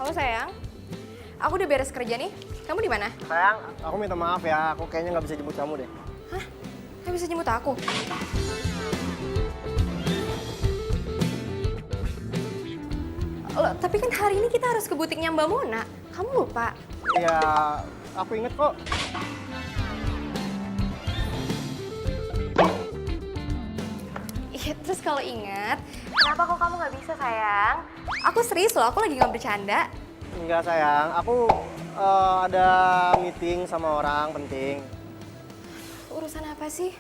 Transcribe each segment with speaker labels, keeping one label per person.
Speaker 1: Halo sayang, aku udah beres kerja nih. Kamu di mana?
Speaker 2: Sayang, aku minta maaf ya. Aku kayaknya nggak bisa jemput kamu deh.
Speaker 1: Hah? Nggak bisa jemput aku? Loh, tapi kan hari ini kita harus ke butiknya Mbak Mona. Kamu lupa?
Speaker 2: Ya, aku inget kok.
Speaker 1: Iya, terus kalau ingat, kenapa kok kamu nggak bisa sayang? Aku serius loh, aku lagi nggak bercanda.
Speaker 2: Enggak sayang, aku ada meeting sama orang penting.
Speaker 1: Urusan apa sih?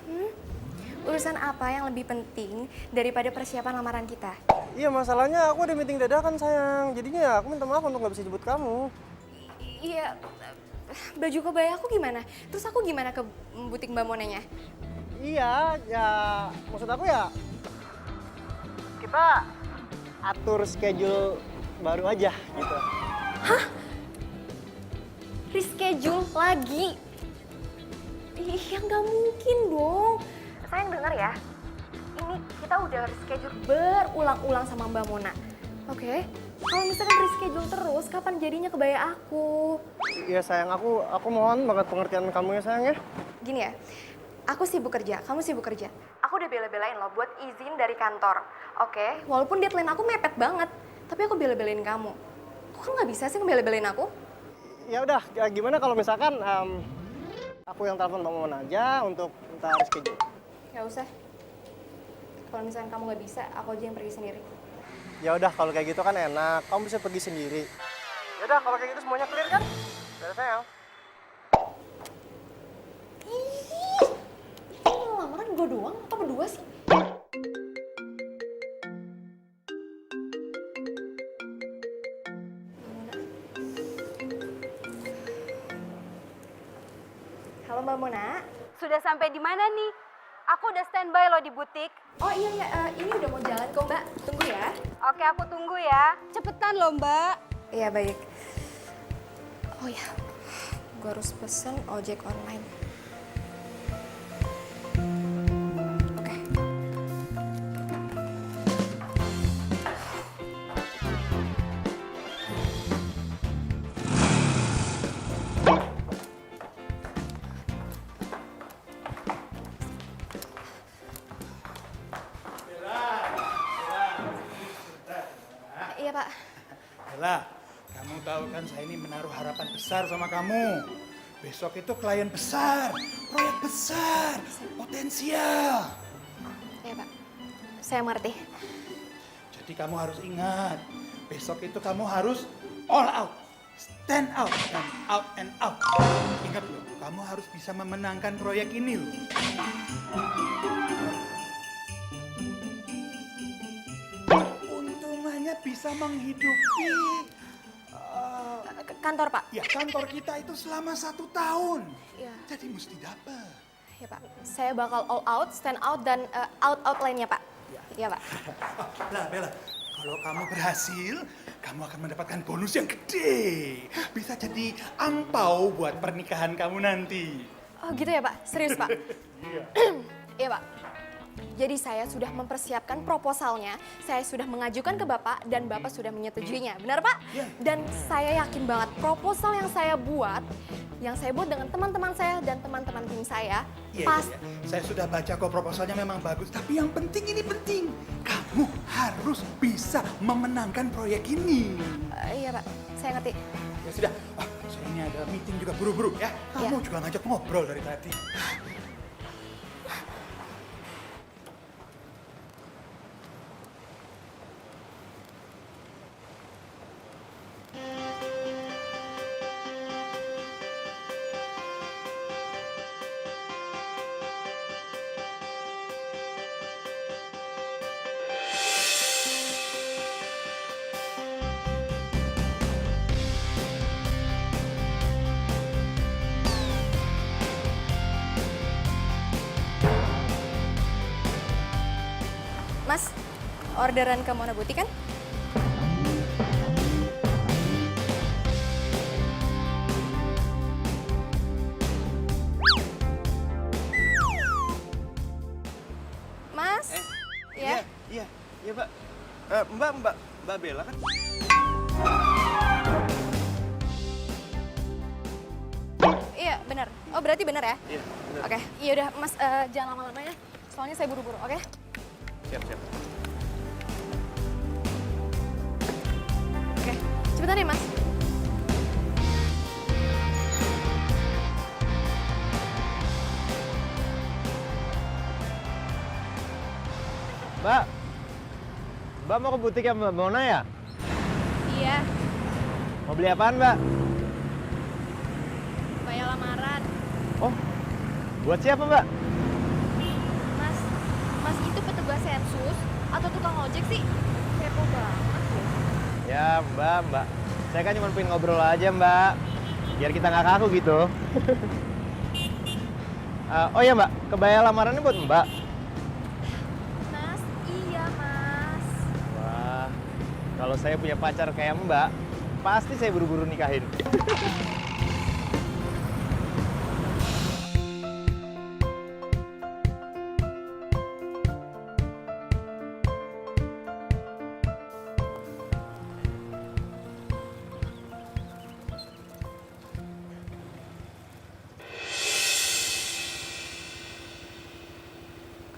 Speaker 1: Urusan apa yang lebih penting daripada persiapan lamaran kita?
Speaker 2: Iya, masalahnya aku ada meeting dadakan sayang. Jadinya ya aku minta maaf untuk nggak bisa jemput kamu.
Speaker 1: Iya, baju kebaya aku gimana? Terus aku gimana ke butik Mbak Monanya?
Speaker 2: Iya, ya maksud aku ya kita atur schedule baru aja gitu.
Speaker 1: Reschedule lagi? Iya, nggak mungkin dong. Sayang denger ya, ini kita udah reschedule berulang-ulang sama Mbak Mona. Oke? Kalau misalkan reschedule terus, kapan jadinya kebaya aku?
Speaker 2: Iya sayang, aku mohon banget pengertian kamu ya sayang ya.
Speaker 1: Gini ya, aku sibuk kerja, kamu sibuk kerja. Aku udah bela-belain loh buat izin dari kantor. Oke? Walaupun deadline aku mepet banget, tapi aku bela-belain kamu. Kok nggak bisa sih ngebela-belain aku?
Speaker 2: Ya udah, ya gimana kalau misalkan aku yang telepon Bang Mona aja untuk minta reschedule.
Speaker 1: Nggak usah. Kalau misalkan kamu nggak bisa, aku aja yang pergi sendiri.
Speaker 2: Ya udah kalau kayak gitu kan enak, kamu bisa pergi sendiri. Ya udah kalau kayak gitu semuanya clear kan? Udah sayang.
Speaker 1: Ih, ini lamaran gue doang atau berdua sih? Halo Mbak Mona.
Speaker 3: Sudah sampai di mana nih? Aku udah standby loh di butik.
Speaker 1: Oh iya, ini udah mau jalan kok Mbak. Tunggu ya.
Speaker 3: Oke, aku tunggu ya. Cepetan loh, Mbak.
Speaker 1: Iya baik. Oh ya, gue harus pesen ojek online. Oke. Iya Pak.
Speaker 4: Bella, kamu tahu kan saya ini menaruh harapan besar sama kamu. Besok itu klien besar, proyek besar, potensial.
Speaker 1: Iya Pak. Saya mengerti.
Speaker 4: Jadi kamu harus ingat, besok itu kamu harus all out, stand out, dan out and out. Ingat loh, kamu harus bisa memenangkan proyek ini loh. Untungannya bisa menghidupi
Speaker 1: Kantor Pak.
Speaker 4: ya kantor kita itu selama 1 tahun.
Speaker 1: Iya.
Speaker 4: Jadi mesti dapat.
Speaker 1: Iya Pak. Saya bakal all out, stand out, dan out lainnya Pak. Iya Pak.
Speaker 4: Lah Bella, kalau kamu berhasil, kamu akan mendapatkan bonus yang gede. Bisa jadi angpau buat pernikahan kamu nanti.
Speaker 1: Oh gitu ya Pak? Serius Pak?
Speaker 4: Iya.
Speaker 1: Iya Pak. Jadi saya sudah mempersiapkan proposalnya, saya sudah mengajukan ke Bapak, dan Bapak sudah menyetujuinya. Benar Pak?
Speaker 4: Iya.
Speaker 1: Dan saya yakin banget proposal yang saya buat dengan teman-teman saya dan teman-teman tim saya,
Speaker 4: Iya,
Speaker 1: pas...
Speaker 4: iya, iya. Saya sudah baca kok proposalnya memang bagus. Tapi yang penting ini penting. Kamu harus bisa memenangkan proyek ini.
Speaker 1: Iya Pak, saya ngerti.
Speaker 4: Ya sudah, saya ini ada meeting juga buru-buru ya. Kamu
Speaker 1: Iya.
Speaker 4: juga ngajak ngobrol dari tadi.
Speaker 1: Mas, orderan ke Mona Butik kan? Mas? Ya?
Speaker 5: Iya, Mbak. Mbak Bella kan?
Speaker 1: benar. Oh, berarti benar ya?
Speaker 2: Iya, bener.
Speaker 1: Oke, iya udah Mas, jangan lama-lama ya. Soalnya saya buru-buru, oke?
Speaker 2: Siap, siap.
Speaker 1: Oke, cepetan ya Mas.
Speaker 2: Mbak, Mbak mau ke butik ya Mbak Mona ya?
Speaker 1: Iya,
Speaker 2: Mau beli apaan Mbak?
Speaker 1: bayar lamaran.
Speaker 2: Oh, buat siapa Mbak?
Speaker 1: Mas, Mas itu petugas sensus atau tukang ojek sih? Kepo banget ya.
Speaker 2: Ya Mbak. Saya kan cuma pengen ngobrol aja Mbak. Biar kita nggak kaku gitu. Oh ya Mbak, kebaya lamarannya buat Mbak.
Speaker 1: Mas, iya Mas.
Speaker 2: Wah, kalau saya punya pacar kayak Mbak, pasti saya buru-buru nikahin.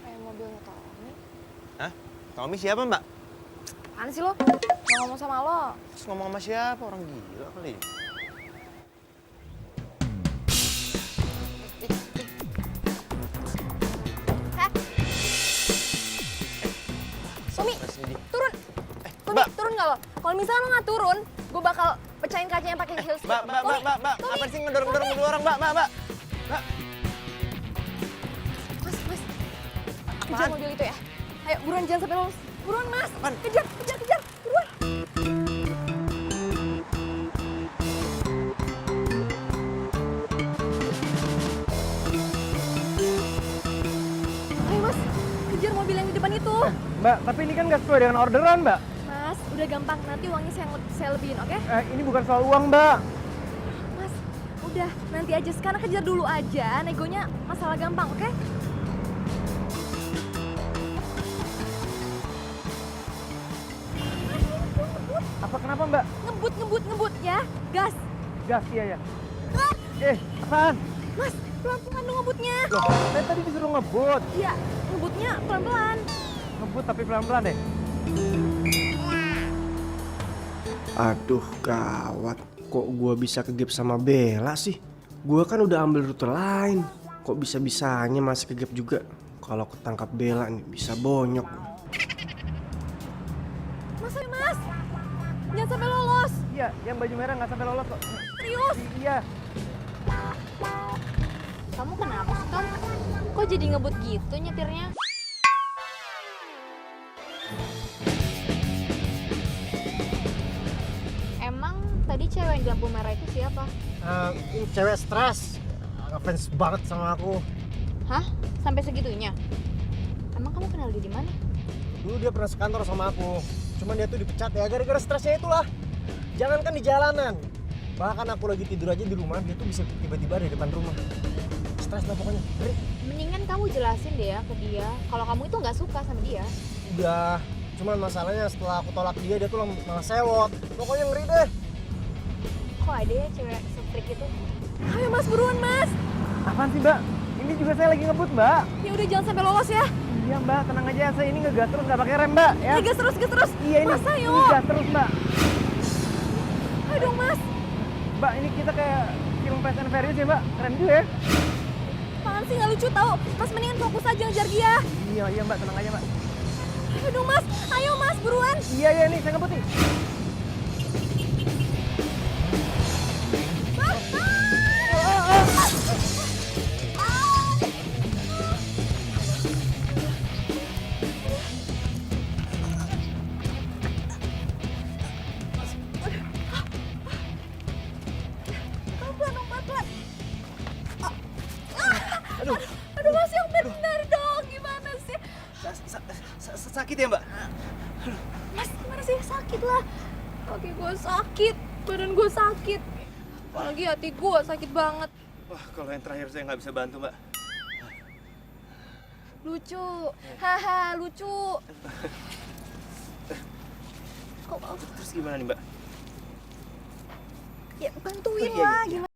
Speaker 1: Kayak mobilnya Tommy.
Speaker 2: Hah? Tommy siapa Mbak?
Speaker 1: Apaan sih lo? Mau ngomong sama lo?
Speaker 2: Terus ngomong sama siapa? Orang gila kali.
Speaker 1: Hah? Tommy,
Speaker 2: Mas Nidi.
Speaker 1: turun. Tommy,
Speaker 2: Mbak.
Speaker 1: turun nggak lo? Kalau misalnya lo nggak turun, gue bakal pecahin kacanya pakai heels.
Speaker 2: Mbak.
Speaker 1: Tommy,
Speaker 2: Apa sih ngedorong-dorong mobil orang Mbak? Mbak.
Speaker 1: Mas, kejar mobil itu ya. Ayo, buruan jangan sampai lolos. Buruan Mas,
Speaker 2: Apaan?
Speaker 1: kejar, buruan. Ayo Mas, kejar mobil yang di depan itu.
Speaker 2: Mbak, tapi ini kan nggak sesuai dengan orderan Mbak.
Speaker 1: Mas, udah gampang. Nanti uangnya saya lebihin, oke?
Speaker 2: Ini bukan soal uang Mbak.
Speaker 1: Mas, udah. Nanti aja. Sekarang kejar dulu aja. Negonya masalah gampang, oke?
Speaker 2: Apa kenapa Mbak?
Speaker 1: Ngebut ya. Gas.
Speaker 2: Gas iya ya. Apaan?
Speaker 1: Mas, pelan-pelan dong ngebutnya.
Speaker 2: Loh, saya tadi disuruh ngebut.
Speaker 1: Iya, ngebutnya pelan-pelan.
Speaker 2: Ngebut tapi pelan-pelan deh.
Speaker 5: Aduh, gawat. Kok gua bisa kegep sama Bella sih? Gua kan udah ambil rute lain. Kok bisa-bisanya masih kegep juga? Kalau ketangkap Bella nih bisa bonyok.
Speaker 1: Mas, ayo Mas. Jangan sampai lolos.
Speaker 2: Iya, yang baju merah nggak sampai lolos kok.
Speaker 1: Serius.
Speaker 2: Iya.
Speaker 3: Kamu kenapa sih, Tom? Kok jadi ngebut gitu nyetirnya? Emang tadi cewek di lampu merah itu siapa?
Speaker 2: Ini cewek stres. Ngefans banget sama aku.
Speaker 3: Hah? Sampai segitunya? Emang kamu kenal dia di mana?
Speaker 2: Dulu dia pernah sekantor sama aku. Cuman dia tuh dipecat ya gara-gara stresnya itulah. Jangankan di jalanan. Bahkan aku lagi tidur aja di rumah, dia tuh bisa tiba-tiba ada di depan rumah. Stres lah pokoknya. Ngeri.
Speaker 3: Mendingan kamu jelasin deh ya ke dia kalau kamu itu nggak suka sama dia.
Speaker 2: Udah. Cuman masalahnya setelah aku tolak dia tuh malah sewot. Pokoknya ngeri deh.
Speaker 3: Kok ada ya cewek se-freak itu?
Speaker 1: Ayo Mas, buruan Mas.
Speaker 2: Apaan sih Mbak? Ini juga saya lagi ngebut Mbak.
Speaker 1: Ya udah jangan sampai lolos ya.
Speaker 2: Iya Mbak, tenang aja. Saya ini ngegas terus nggak pakai rem Mbak. Ya.
Speaker 1: Gas terus.
Speaker 2: Iya ini.
Speaker 1: Mas, ayo.
Speaker 2: Ini gas terus Mbak.
Speaker 1: Ayo dong Mas.
Speaker 2: Mbak ini kita kayak film Fast and Furious ya Mbak. Keren juga ya.
Speaker 1: Apaan sih nggak lucu tau. Mas mendingan fokus aja ngejar dia.
Speaker 2: Iya Mbak, tenang aja Mbak.
Speaker 1: Ayo dong Mas. Ayo Mas, buruan.
Speaker 2: Iya nih, saya ngebut nih.
Speaker 1: Pelan-pelan dong, pelan-pelan. Aduh Mas, yang benar dong. Gimana sih?
Speaker 2: Sakit ya Mbak?
Speaker 1: Mas, gimana sih? Sakit lah. Kaki gue sakit, badan gue sakit. Apalagi hati gue sakit banget.
Speaker 2: Wah, kalau yang terakhir saya nggak bisa bantu Mbak.
Speaker 1: Lucu. Haha, lucu. Kok
Speaker 2: Terus gimana nih Mbak?
Speaker 1: ya bantuin
Speaker 2: Oh, iya,
Speaker 1: lah,
Speaker 2: iya.
Speaker 1: gimana?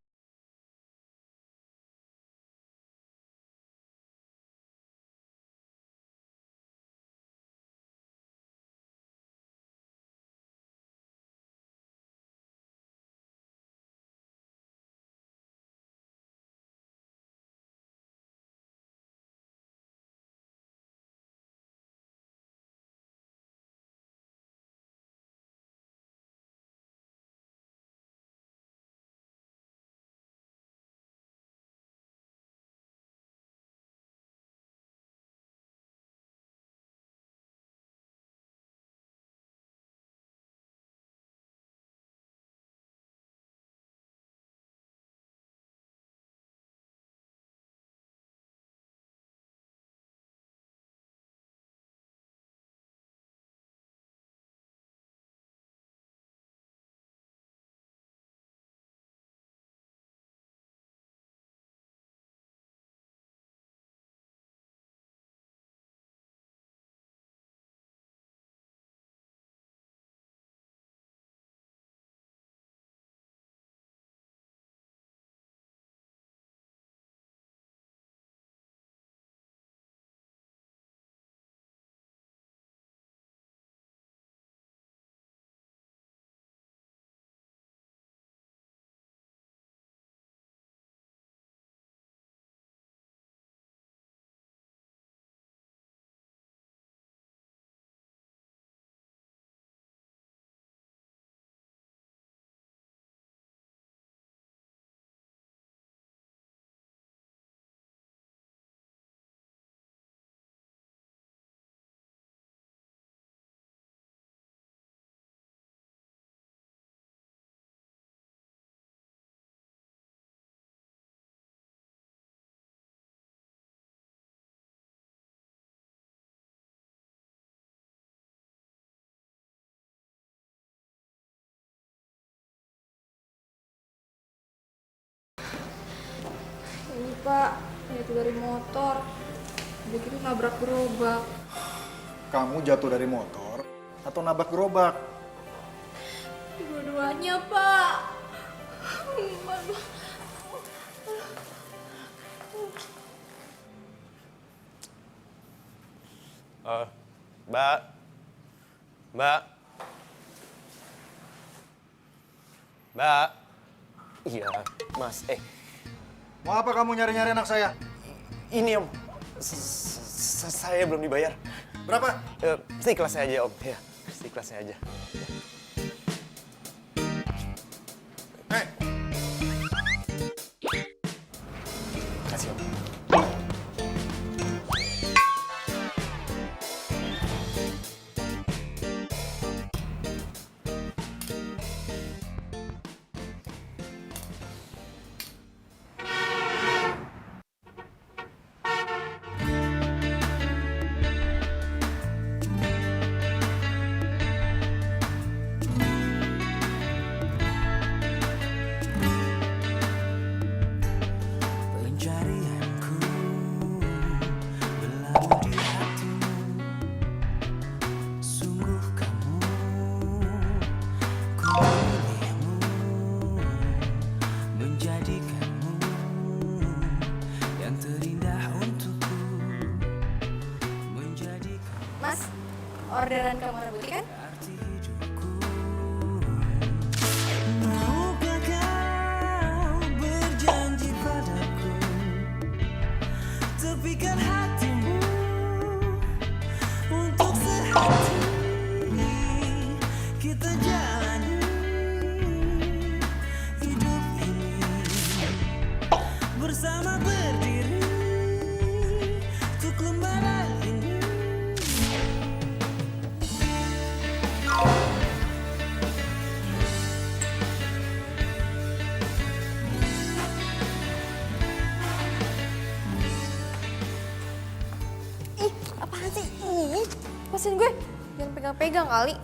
Speaker 1: Pak. Jatuh dari motor. Udah gitu nabrak gerobak.
Speaker 6: Kamu jatuh dari motor atau nabrak gerobak?
Speaker 1: Dua-duanya, Pak.
Speaker 5: Mbak. Mbak. Mbak. Iya, Mas.
Speaker 6: Mau apa kamu nyari-nyari anak saya?
Speaker 5: Ini Om. Saya belum dibayar.
Speaker 6: Berapa?
Speaker 5: Seikhlas saya aja Om. Ya, seikhlas saya aja.
Speaker 6: Eh,
Speaker 5: Kasih Om.
Speaker 7: Pencarianku berlalu di hatimu. Sungguh kamu, ku memilihmu, menjadikanmu yang terindah untukku, menjadikan
Speaker 1: Mas, orderan kamar putih kan?
Speaker 7: arti hidupku. Maukah kau berjanji padaku, tepikan hatimu untuk sehati kita jalani hidup ini bersama berdiri untuk lembaran ini.
Speaker 1: Ih, apaan sih? Ih, lepasin gue. Jangan pegang-pegang kali.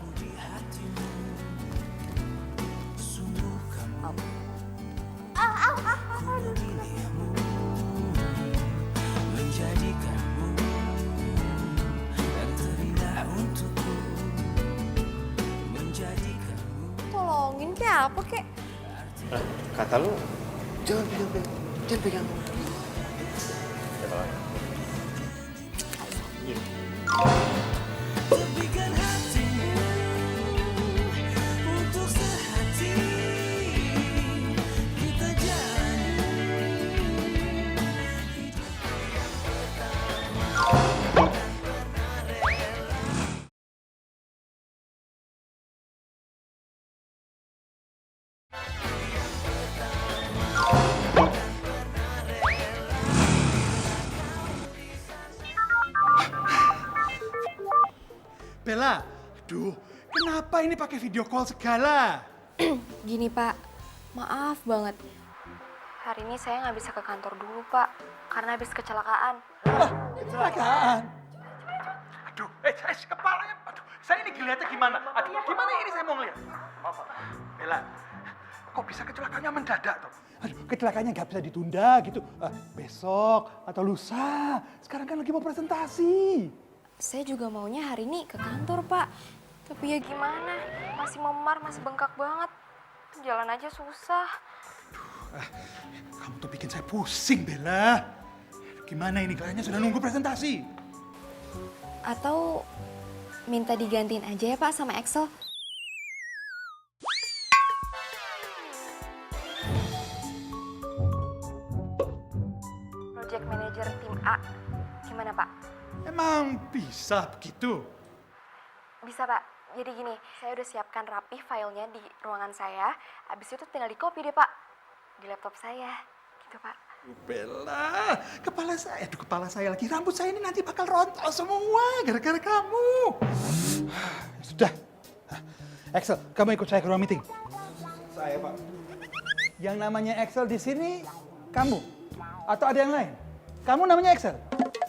Speaker 7: Menjadikanmu yang terindah untukku, menjadikanmu.
Speaker 1: Tolongin kayak apa kek?
Speaker 5: Kata lu, jangan pegang. Jangan pegang.
Speaker 7: Tepikan hatimu untuk sehati kita jalani hidup yang pertama.
Speaker 4: Bella, aduh, kenapa ini pakai video call segala?
Speaker 1: Gini Pak, maaf banget. Hari ini saya nggak bisa ke kantor dulu Pak, karena habis kecelakaan.
Speaker 4: Kecelakaan. Aduh, kepalanya, aduh, saya ini ngeliatnya gimana? Aduh, gimana ini saya mau ngeliat? Bella, kok bisa kecelakaannya mendadak tuh? Aduh, kecelakaannya nggak bisa ditunda gitu. Besok atau lusa, sekarang kan lagi mau presentasi.
Speaker 1: Saya juga maunya hari ini ke kantor Pak. Tapi ya gimana, masih memar, masih bengkak banget. Jalan aja susah.
Speaker 4: Kamu tuh bikin saya pusing, Bella. Gimana ini, kayaknya sudah nunggu presentasi.
Speaker 1: Atau minta digantiin aja ya Pak sama Excel. Project Manager tim A. Gimana Pak?
Speaker 4: Emang bisa begitu?
Speaker 1: Bisa Pak. Jadi gini, saya udah siapkan rapi filenya di ruangan saya. Habis itu tinggal di copy deh Pak. Di laptop saya. Gitu Pak.
Speaker 4: Bella, kepala saya lagi, rambut saya ini nanti bakal rontok semua gara-gara kamu. Sudah. Excel, kamu ikut saya ke ruang meeting.
Speaker 6: saya Pak.
Speaker 4: Yang namanya Excel di sini kamu atau ada yang lain? Kamu namanya Excel.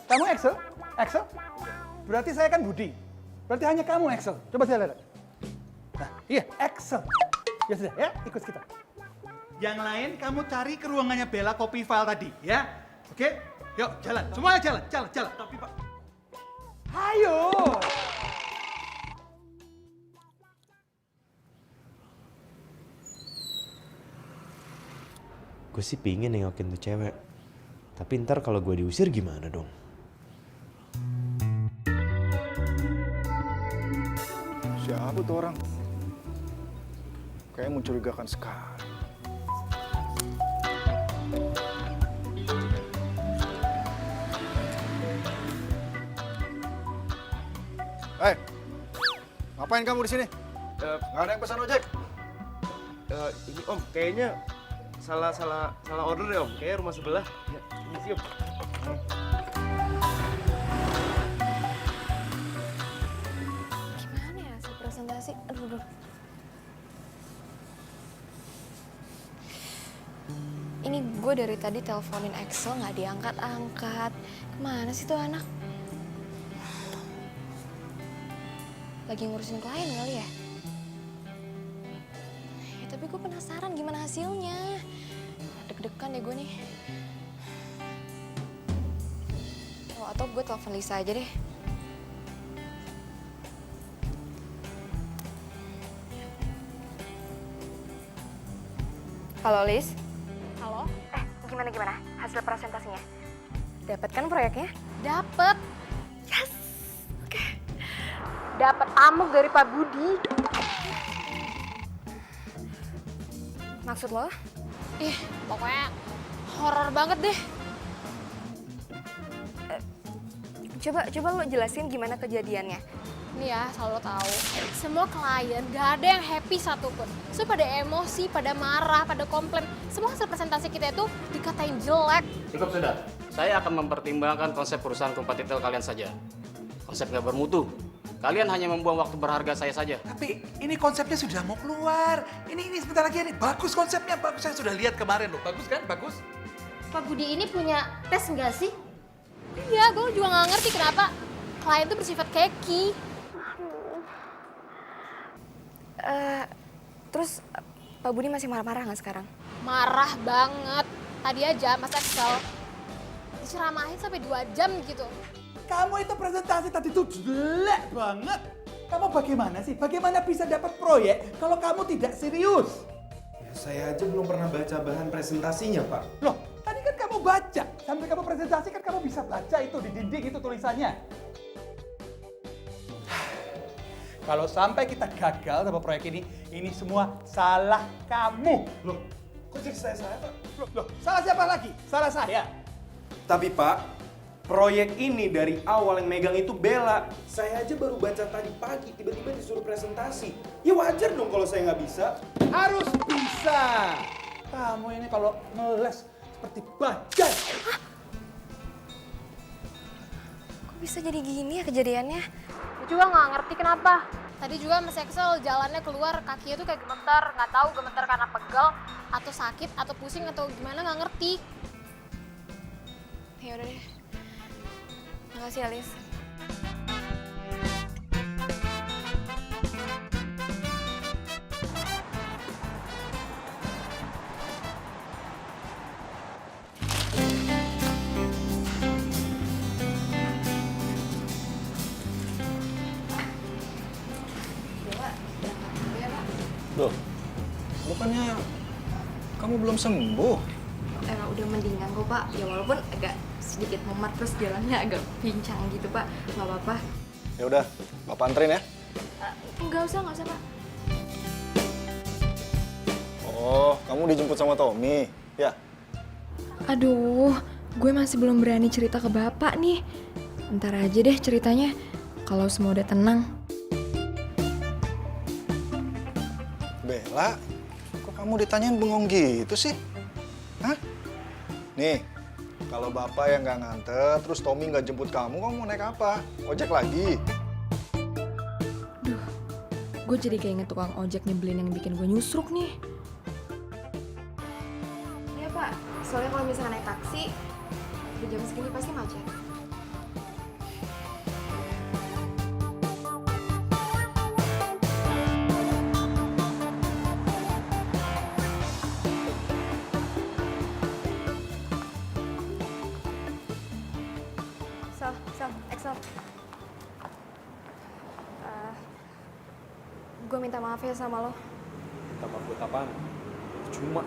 Speaker 4: Kamu Excel? Excel? Berarti saya kan Budi. Berarti hanya kamu Excel. Coba saya lihat. Nah, iya, Excel. Ya sudah, ya, ikut kita. Yang lain kamu cari ke ruangannya Bella copy file tadi, ya. Oke? Yuk, jalan. Semuanya jalan, jalan. Tapi Pak. Ayo.
Speaker 8: Gue sih pingin nengokin tuh cewek. Tapi ntar kalau gue diusir gimana dong?
Speaker 6: Siapa tuh orang? Kayaknya mencurigakan sekali. Hei, ngapain kamu di sini? Nggak ada yang pesan ojek?
Speaker 5: Ini Om, kayaknya salah order ya Om. Kayaknya rumah sebelah. Ya, ini sih Om.
Speaker 1: Gimana ya hasil presentasi? Aduh. Ini gue dari tadi teleponin Axel nggak diangkat-angkat. Kemana sih tuh anak? Lagi ngurusin klien kali ya? Ya tapi gue penasaran gimana hasilnya. Deg-degan deh gue nih. Oh, atau gue telepon Lisa aja deh. Halo Lis.
Speaker 3: Halo?
Speaker 1: Gimana hasil presentasinya? Dapat kan proyeknya?
Speaker 3: Dapet. Yes. Oke. Dapet amuk dari Pak Budi.
Speaker 1: Maksud lo?
Speaker 3: Ih, pokoknya horor banget deh.
Speaker 1: Coba lo jelasin gimana kejadiannya.
Speaker 3: Nih ya, selalu tahu. Semua klien gak ada yang happy satupun. So pada emosi, pada marah, pada komplain. Semua hasil presentasi kita itu dikatain jelek.
Speaker 9: Cukup sudah. Saya akan mempertimbangkan konsep perusahaan kompetitor kalian saja. Konsep nggak bermutu. Kalian hanya membuang waktu berharga saya saja.
Speaker 4: Tapi ini konsepnya sudah mau keluar. Ini sebentar lagi nih. Bagus konsepnya, bagus. Saya sudah lihat kemarin loh. Bagus kan? Bagus.
Speaker 3: Pak Budi ini punya tes nggak sih? Iya, gue juga nggak ngerti kenapa klien itu bersifat keki.
Speaker 1: Terus Pak Budi masih marah-marah nggak sekarang?
Speaker 3: Marah banget. Tadi aja Mas Axel diceramahin sampai 2 jam gitu.
Speaker 4: Kamu itu presentasi tadi tuh jelek banget. Kamu bagaimana sih? Bagaimana bisa dapat proyek kalau kamu tidak serius?
Speaker 5: Ya, saya aja belum pernah baca bahan presentasinya Pak.
Speaker 4: Loh, tadi kan kamu baca. Sampai kamu presentasi kan kamu bisa baca itu di dinding itu tulisannya. Kalau sampai kita gagal sama proyek ini semua salah kamu.
Speaker 5: Loh, kok jadi saya Pak?
Speaker 4: Loh, salah siapa lagi? Salah saya.
Speaker 5: Tapi Pak, proyek ini dari awal yang megang itu Bella. Saya aja baru baca tadi pagi, tiba-tiba disuruh presentasi. Ya wajar dong kalau saya nggak bisa.
Speaker 4: Harus bisa. Kamu ini kalau ngeles seperti bajai.
Speaker 1: Kok bisa jadi gini ya kejadiannya?
Speaker 3: Gue juga nggak ngerti kenapa. Tadi juga Mas Axel jalannya keluar, kakinya tuh kayak gemetar. Nggak tahu gemetar karena pegel, atau sakit, atau pusing, atau gimana nggak ngerti.
Speaker 1: Ya udah deh. Makasih Alis.
Speaker 6: Loh, bukannya kamu belum sembuh?
Speaker 1: Udah mendingan kok Pak. Ya walaupun agak sedikit memar terus jalannya agak pincang gitu Pak. Nggak apa-apa.
Speaker 6: Ya udah, Bapak anterin ya.
Speaker 1: Nggak usah Pak.
Speaker 6: Oh, kamu dijemput sama Tommy, ya?
Speaker 1: Aduh, gue masih belum berani cerita ke Bapak nih. Ntar aja deh ceritanya kalau semua udah tenang.
Speaker 6: Bella, kok kamu ditanyain bengong gitu sih? Hah? Nih, kalau Bapak yang nggak nganter, terus Tommy nggak jemput kamu mau naik apa? Ojek lagi?
Speaker 1: Gue jadi kayak inget tukang ojek nyebelin yang bikin gue nyusruk nih. Iya Pak, soalnya kalau misalnya naik taksi, di jam segini pasti macet. Gue minta maaf ya sama lo.
Speaker 8: Minta maaf buat apaan? Cuma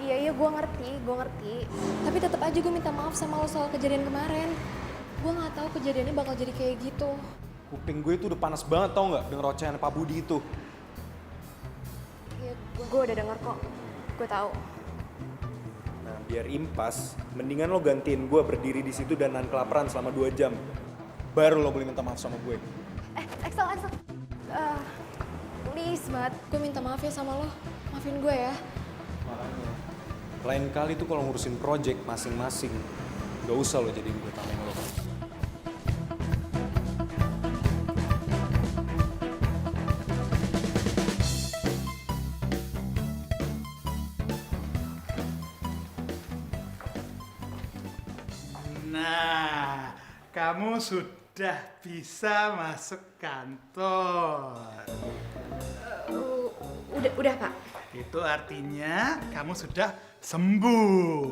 Speaker 1: Iya, gue ngerti. Tapi tetap aja gue minta maaf sama lo soal kejadian kemarin. Gue nggak tahu kejadiannya bakal jadi kayak gitu.
Speaker 8: kuping gue itu udah panas banget tau nggak denger ocehan Pak Budi itu.
Speaker 1: Iya, gue udah denger kok. Gue tahu.
Speaker 8: Nah biar impas, mendingan lo gantiin gue berdiri di situ dan nahan kelaparan selama 2 jam. Baru lo boleh minta maaf sama gue.
Speaker 1: Axel. Please banget, gue minta maaf ya sama lo. Maafin gue ya.
Speaker 8: Makanya. Lain kali tuh kalau ngurusin project masing-masing, gak usah lo jadi gue tameng lo.
Speaker 4: Nah, kamu sudah bisa masuk kantor.
Speaker 1: Udah Pak.
Speaker 4: Itu artinya kamu sudah sembuh.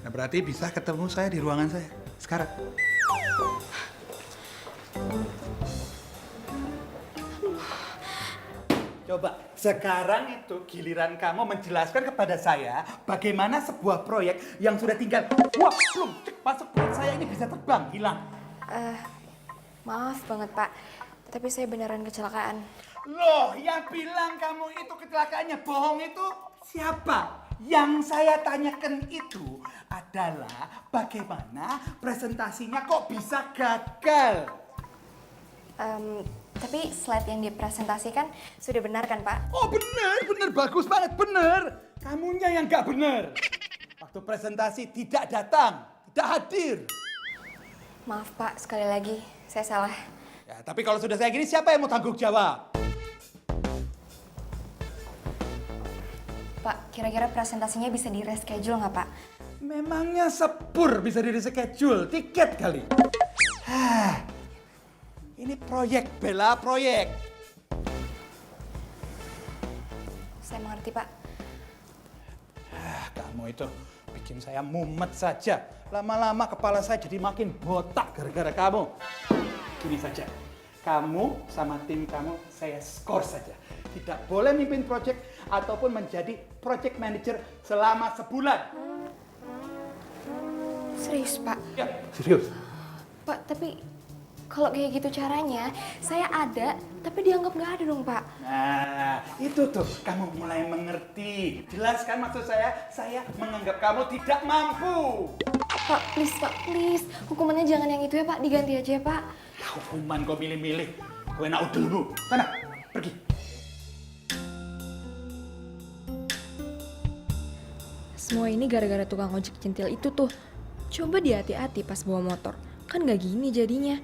Speaker 4: Nah, berarti bisa ketemu saya di ruangan saya sekarang. Coba, sekarang itu giliran kamu menjelaskan kepada saya bagaimana sebuah proyek yang sudah tinggal belum masuk proyek saya ini bisa terbang, hilang.
Speaker 1: Maaf banget Pak, tapi saya beneran kecelakaan.
Speaker 4: Loh, yang bilang kamu itu kecelakaannya bohong itu siapa? Yang saya tanyakan itu adalah bagaimana presentasinya kok bisa gagal?
Speaker 1: Tapi slide yang dipresentasikan sudah benar kan Pak?
Speaker 4: Oh benar, bagus banget, benar. Kamunya yang nggak benar. Waktu presentasi tidak datang, tidak hadir.
Speaker 1: Maaf Pak, sekali lagi saya salah.
Speaker 4: Ya, tapi kalau sudah saya gini siapa yang mau tanggung jawab?
Speaker 1: Pak, kira-kira presentasinya bisa di reschedule nggak Pak?
Speaker 4: Memangnya sepur bisa di reschedule, tiket kali. Ini proyek, Bella, proyek.
Speaker 1: Saya mengerti Pak.
Speaker 4: Kamu itu bikin saya mumet saja. Lama-lama kepala saya jadi makin botak gara-gara kamu. Gini saja, kamu sama tim kamu saya skor saja. Tidak boleh mimpin proyek ataupun menjadi project manager selama sebulan.
Speaker 1: Serius Pak?
Speaker 4: Ya, serius.
Speaker 1: Pak, tapi kalau kayak gitu caranya, saya ada, tapi dianggap nggak ada dong Pak.
Speaker 4: Nah, itu tuh kamu mulai mengerti. Jelaskan maksud saya menganggap kamu tidak mampu.
Speaker 1: Pak, please. Hukumannya jangan yang itu ya Pak, diganti aja ya Pak.
Speaker 4: Hukuman kau milih-milih. Kau enak udelmu. Sana, pergi.
Speaker 1: Semua ini gara-gara tukang ojek centil itu tuh. Coba dia hati-hati pas bawa motor. Kan nggak gini jadinya.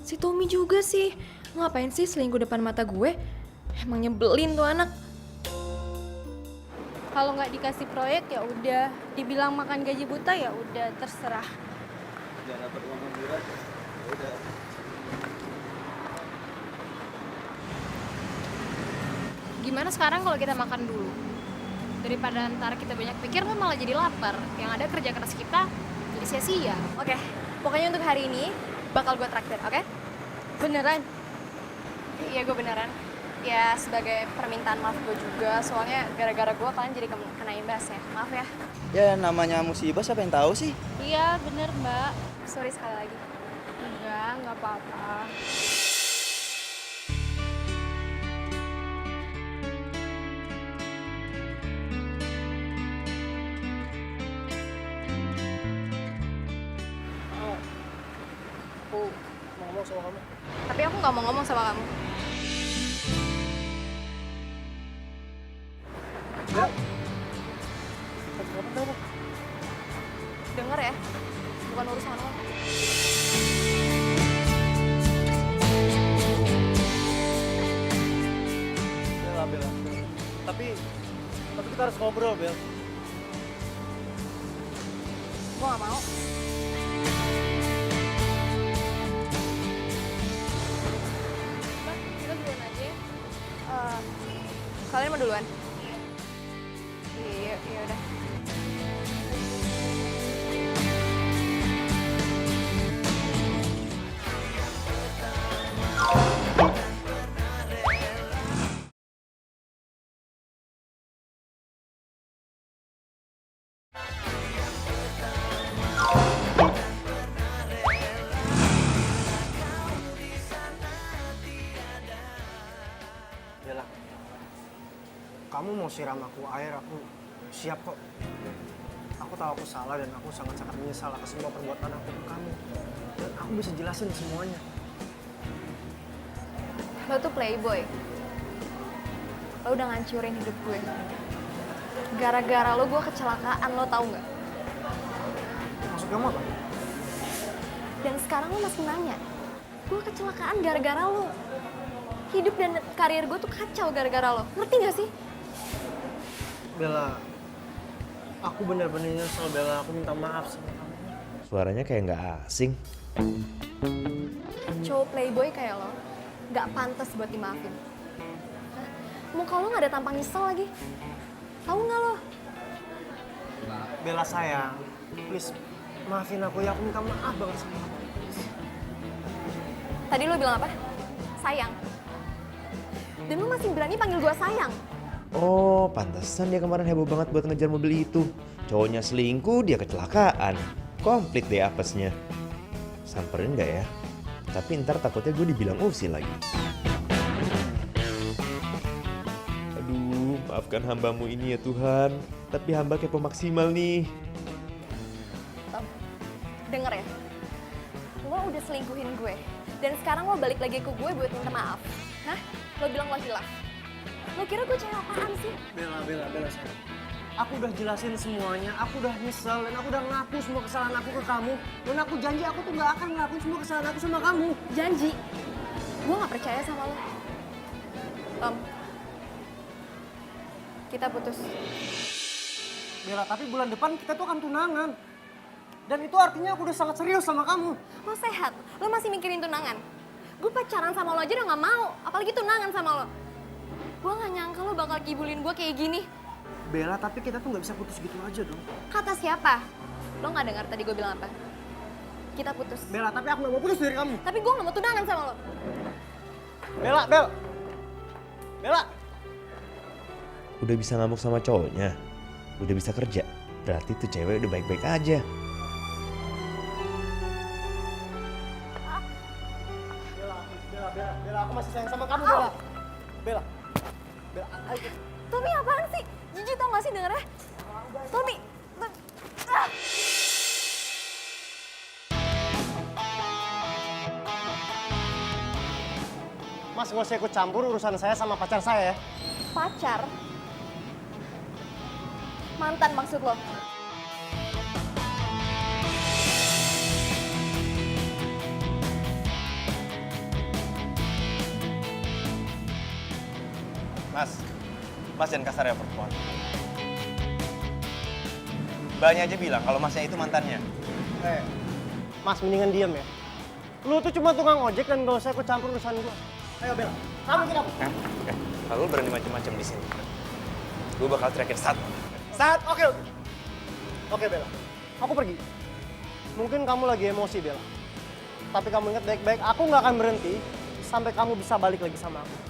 Speaker 1: Si Tommy juga sih. Ngapain sih selingkuh depan mata gue? Emang nyebelin tuh anak.
Speaker 3: Kalau nggak dikasih proyek ya udah, dibilang makan gaji buta ya udah terserah.
Speaker 8: Jangan dapat uang murah, udah.
Speaker 3: Gimana sekarang kalau kita makan dulu? Daripada ntar kita banyak pikir kan malah jadi lapar. Yang ada kerja keras kita jadi sia-sia.
Speaker 1: Oke, pokoknya untuk hari ini bakal gue traktir, oke?
Speaker 3: Beneran?
Speaker 1: Iya, gue beneran. Ya, sebagai permintaan maaf gue juga, soalnya gara-gara gue kalian jadi kena imbas ya. Maaf ya.
Speaker 10: Ya namanya musibah siapa yang tahu sih?
Speaker 3: Iya bener mbak.
Speaker 1: Sorry sekali lagi.
Speaker 3: Nggak apa-apa.
Speaker 2: Aku mau ngomong sama kamu.
Speaker 1: Tapi aku nggak mau ngomong sama kamu. Dengar ya, bukan urusan lo.
Speaker 2: Bella, Bella. Tapi kita harus ngobrol, Bel.
Speaker 1: Gue nggak mau.
Speaker 3: Mbak, kita duluan aja ya.
Speaker 1: Kalian mau duluan? Iya udah.
Speaker 5: kamu mau siram aku air, aku siap kok. Aku tahu aku salah dan aku sangat-sangat menyesal atas semua perbuatan aku ke kamu. Dan aku bisa jelasin semuanya.
Speaker 1: Lo tuh playboy. Lo udah ngancurin hidup gue. Gara-gara lo gue kecelakaan, lo tau nggak?
Speaker 5: Maksud kamu apa?
Speaker 1: Dan sekarang lo masih nanya, gue kecelakaan gara-gara lo. Hidup dan karir gue tuh kacau gara-gara lo. Ngerti gak sih?
Speaker 5: Bella, aku benar-benar nyesel Bella. Aku minta maaf sama kamu.
Speaker 11: Suaranya kayak nggak asing.
Speaker 1: Cowok playboy kayak lo gak pantas buat dimaafin. Hah? Muka lo gak ada tampang nyesel lagi. Tahu nggak lo?
Speaker 5: Bella sayang, please maafin aku ya. Aku minta maaf banget sama kamu.
Speaker 1: Tadi lo bilang apa? Sayang. Dan lo masih berani panggil gue sayang.
Speaker 11: Oh, pantesan dia kemarin heboh banget buat ngejar mobil itu. Cowoknya selingkuh, dia kecelakaan. Komplit deh apesnya. Samperin nggak ya? Tapi ntar takutnya gue dibilang usil lagi. Aduh, maafkan hambamu ini ya Tuhan. Tapi hamba kepo maksimal nih.
Speaker 1: Tom, denger ya. Lo udah selingkuhin gue. Dan sekarang lo balik lagi ke gue buat minta maaf. Hah? Lo bilang lo hilaf. Lo kira gue cewek apaan sih?
Speaker 5: Bella sayang. Aku udah jelasin semuanya, aku udah nyesel dan aku udah ngaku semua kesalahan aku ke kamu. Dan aku janji aku tuh gak akan ngelakuin semua kesalahan aku sama kamu.
Speaker 1: Janji. Gue gak percaya sama lo. Tom, kita putus.
Speaker 5: Bella, tapi bulan depan kita tuh akan tunangan. Dan itu artinya aku udah sangat serius sama kamu.
Speaker 1: Lo sehat, lo masih mikirin tunangan. Gue pacaran sama lo aja udah gak mau, apalagi tunangan sama lo. Gue gak nyangka lo bakal kibulin gue kayak gini.
Speaker 5: Bella, tapi kita tuh gak bisa putus gitu aja dong.
Speaker 1: Kata siapa? Lo gak dengar tadi gue bilang apa? Kita putus.
Speaker 5: Bella, tapi aku gak mau putus dari kamu.
Speaker 1: Tapi gue gak mau tunangan sama lo.
Speaker 5: Bella!
Speaker 11: Udah bisa ngamuk sama cowoknya. Udah bisa kerja. Berarti tuh cewek udah baik-baik aja.
Speaker 5: Bella, aku masih sayang sama kamu, Bella. Bella, ayo.
Speaker 1: Tommy apaan sih? Jijik tau gak sih dengernya? Tommy. Ah!
Speaker 5: Mas, gak usah ikut campur urusan saya sama pacar saya ya.
Speaker 1: Pacar? Mantan maksud lo?
Speaker 10: Mas jangan kasar ya perempuan. Mbaknya aja bilang kalau masnya itu mantannya.
Speaker 5: Mas, mendingan diam ya. Lu tuh cuma tukang ojek dan gak usah ikut campur urusan gua. Ayo Bella, kamu tidak.
Speaker 10: Kalau lu berani macam-macam di sini, gue bakal teriakin Sat.
Speaker 5: Oke. Oke Bella, aku pergi. Mungkin kamu lagi emosi Bella. Tapi kamu ingat baik-baik, aku nggak akan berhenti sampai kamu bisa balik lagi sama aku.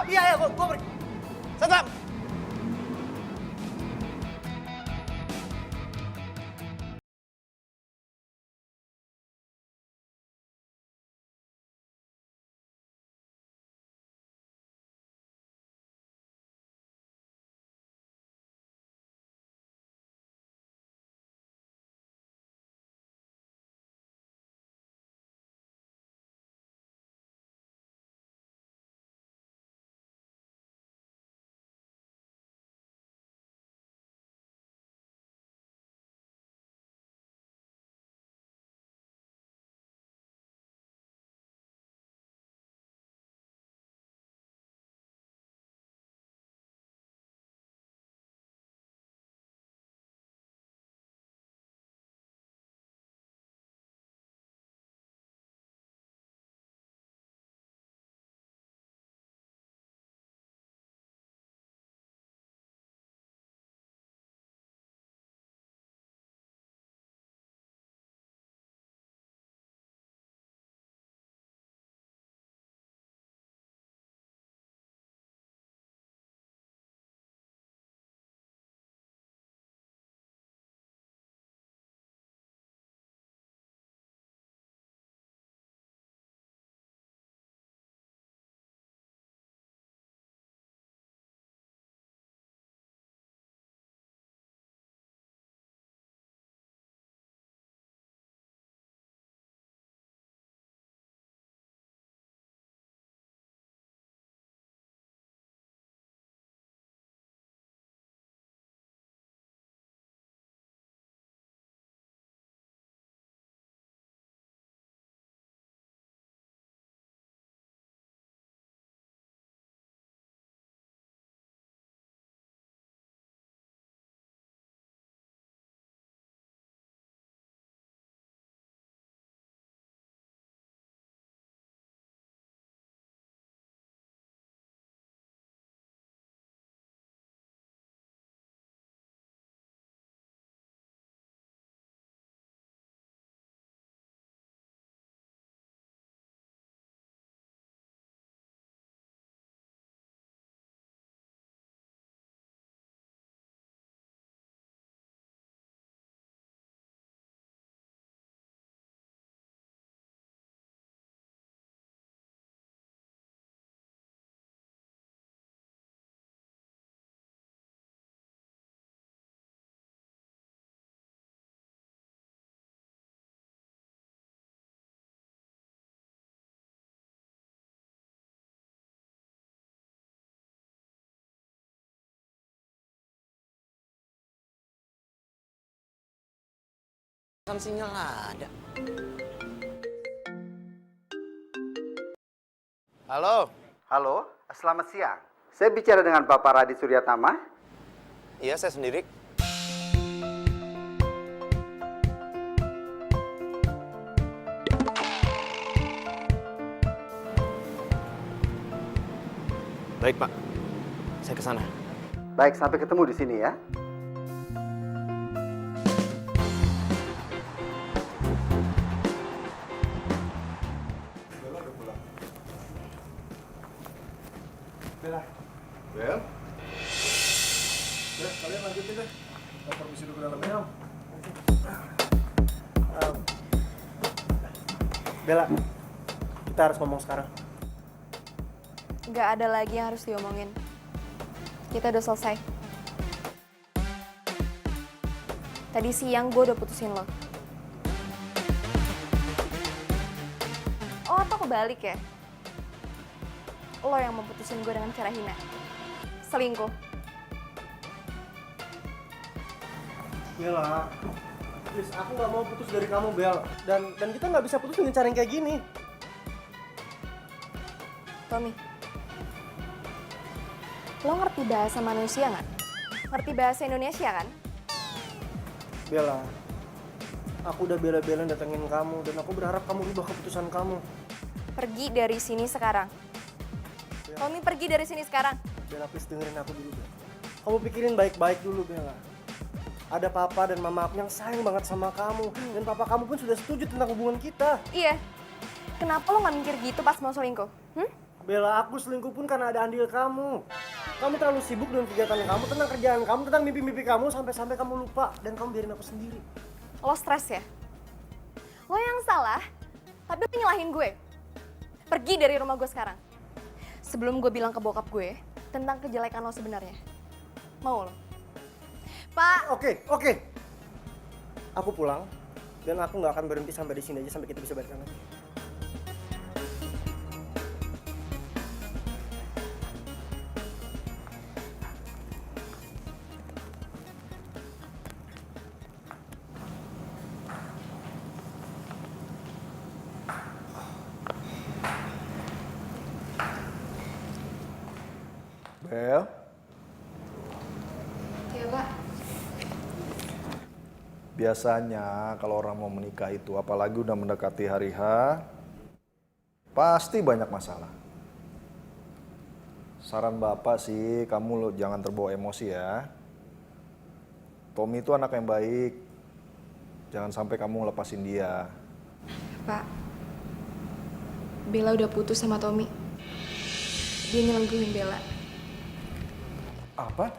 Speaker 5: Iya, gua pergi.
Speaker 10: Sat. Kan sinyal ada. Halo.
Speaker 12: Halo, selamat siang. Saya bicara dengan Bapak Radit Suryatama.
Speaker 10: Iya, saya sendiri. Baik, Pak. Saya ke sana.
Speaker 12: Baik, sampai ketemu di sini ya.
Speaker 2: Bella.
Speaker 6: Bel? Ya, kalian lanjutin deh. Kita permisi dulu ke dalam ya, Om.
Speaker 5: Bella, kita harus ngomong sekarang.
Speaker 1: Nggak ada lagi yang harus diomongin. Kita udah selesai. Tadi siang gue udah putusin lo. Oh, atau kebalik ya? Lo yang memutusin gue dengan cara hina. Selingkuh.
Speaker 5: Bella, please, aku nggak mau putus dari kamu, Bel. Dan kita nggak bisa putus dengan cara yang kayak gini.
Speaker 1: Tommy, lo ngerti bahasa manusia nggak? Ngerti bahasa Indonesia kan?
Speaker 5: Bella, aku udah bela-belain datengin kamu dan aku berharap kamu ubah keputusan kamu.
Speaker 1: Pergi dari sini sekarang. Tommy, pergi dari sini sekarang.
Speaker 5: Bella, please dengerin aku dulu, Bella. Kamu pikirin baik-baik dulu, Bella. Ada papa dan mama aku yang sayang banget sama kamu. Dan papa kamu pun sudah setuju tentang hubungan kita.
Speaker 1: Iya. Kenapa lo nggak mikir gitu pas mau selingkuh?
Speaker 5: Bella, aku selingkuh pun karena ada andil kamu. Kamu terlalu sibuk dengan kegiatan kamu, tentang kerjaan kamu, tentang mimpi-mimpi kamu, sampai-sampai kamu lupa. Dan kamu biarin aku sendiri.
Speaker 1: Lo stres ya? Lo yang salah, tapi lo nyalahin gue. Pergi dari rumah gue sekarang. Sebelum gue bilang ke bokap gue tentang kejelekan lo sebenarnya. Mau lo? Pak!
Speaker 5: Oke. Aku pulang, dan aku nggak akan berhenti sampai di sini aja sampai kita bisa balikan lagi.
Speaker 6: Bel?
Speaker 1: Iya, Pak.
Speaker 6: Biasanya kalau orang mau menikah itu, apalagi udah mendekati hari H, pasti banyak masalah. Saran Bapak sih, kamu lo jangan terbawa emosi ya. Tommy itu anak yang baik. Jangan sampai kamu lepasin dia.
Speaker 1: Pak, Bella udah putus sama Tommy. Dia nyelingkuhin Bella.
Speaker 6: Apa?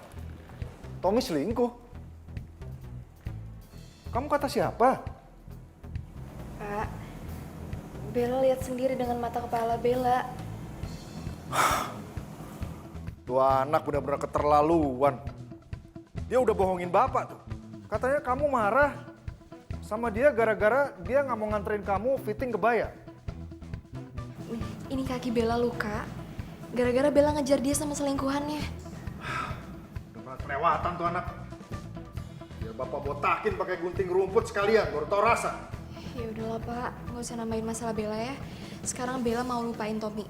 Speaker 6: Tommy selingkuh? Kamu kata siapa?
Speaker 1: Pak, Bella lihat sendiri dengan mata kepala Bella.
Speaker 6: Tuh anak benar-benar keterlaluan. Dia udah bohongin Bapak tuh. Katanya kamu marah sama dia gara-gara dia nggak mau nganterin kamu fitting kebaya.
Speaker 1: Ini kaki Bella luka. Gara-gara Bella ngejar dia sama selingkuhannya.
Speaker 6: Udah kelewatan tuh anak. Biar Bapak botakin pakai gunting rumput sekalian, baru tau rasa.
Speaker 1: Ya udahlah Pak, nggak usah nambahin masalah Bella ya. Sekarang Bella mau lupain Tommy.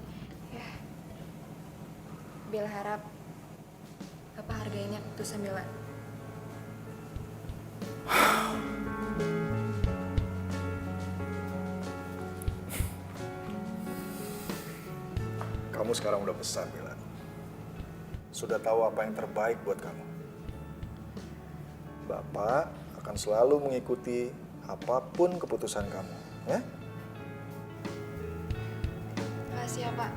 Speaker 1: Ya. Bella harap Bapak hargainnya keputusan Bella.
Speaker 6: Kamu sekarang udah besar, Bella. Sudah tahu apa yang terbaik buat kamu. Bapak akan selalu mengikuti apapun keputusan kamu, ya?
Speaker 1: Makasih ya Pak.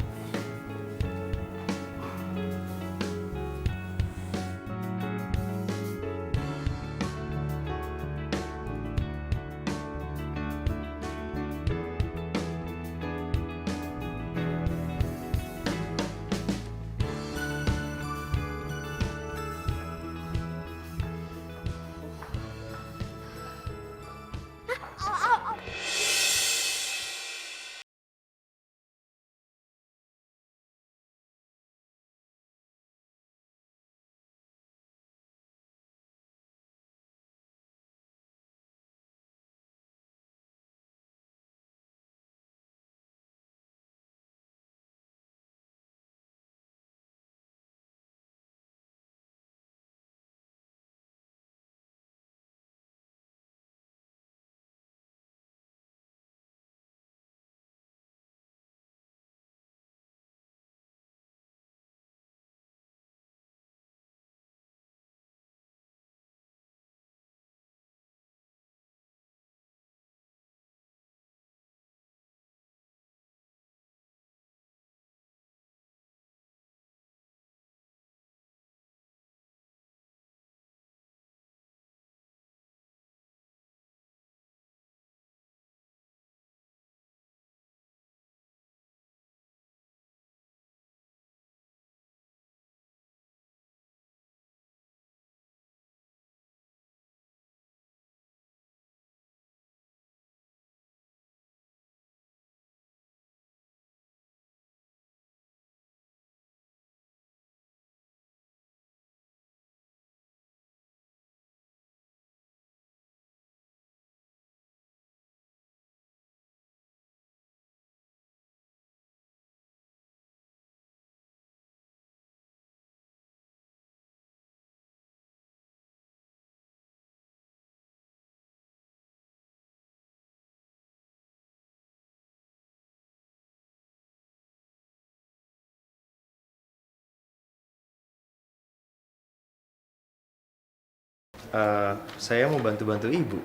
Speaker 11: Saya mau bantu-bantu ibu.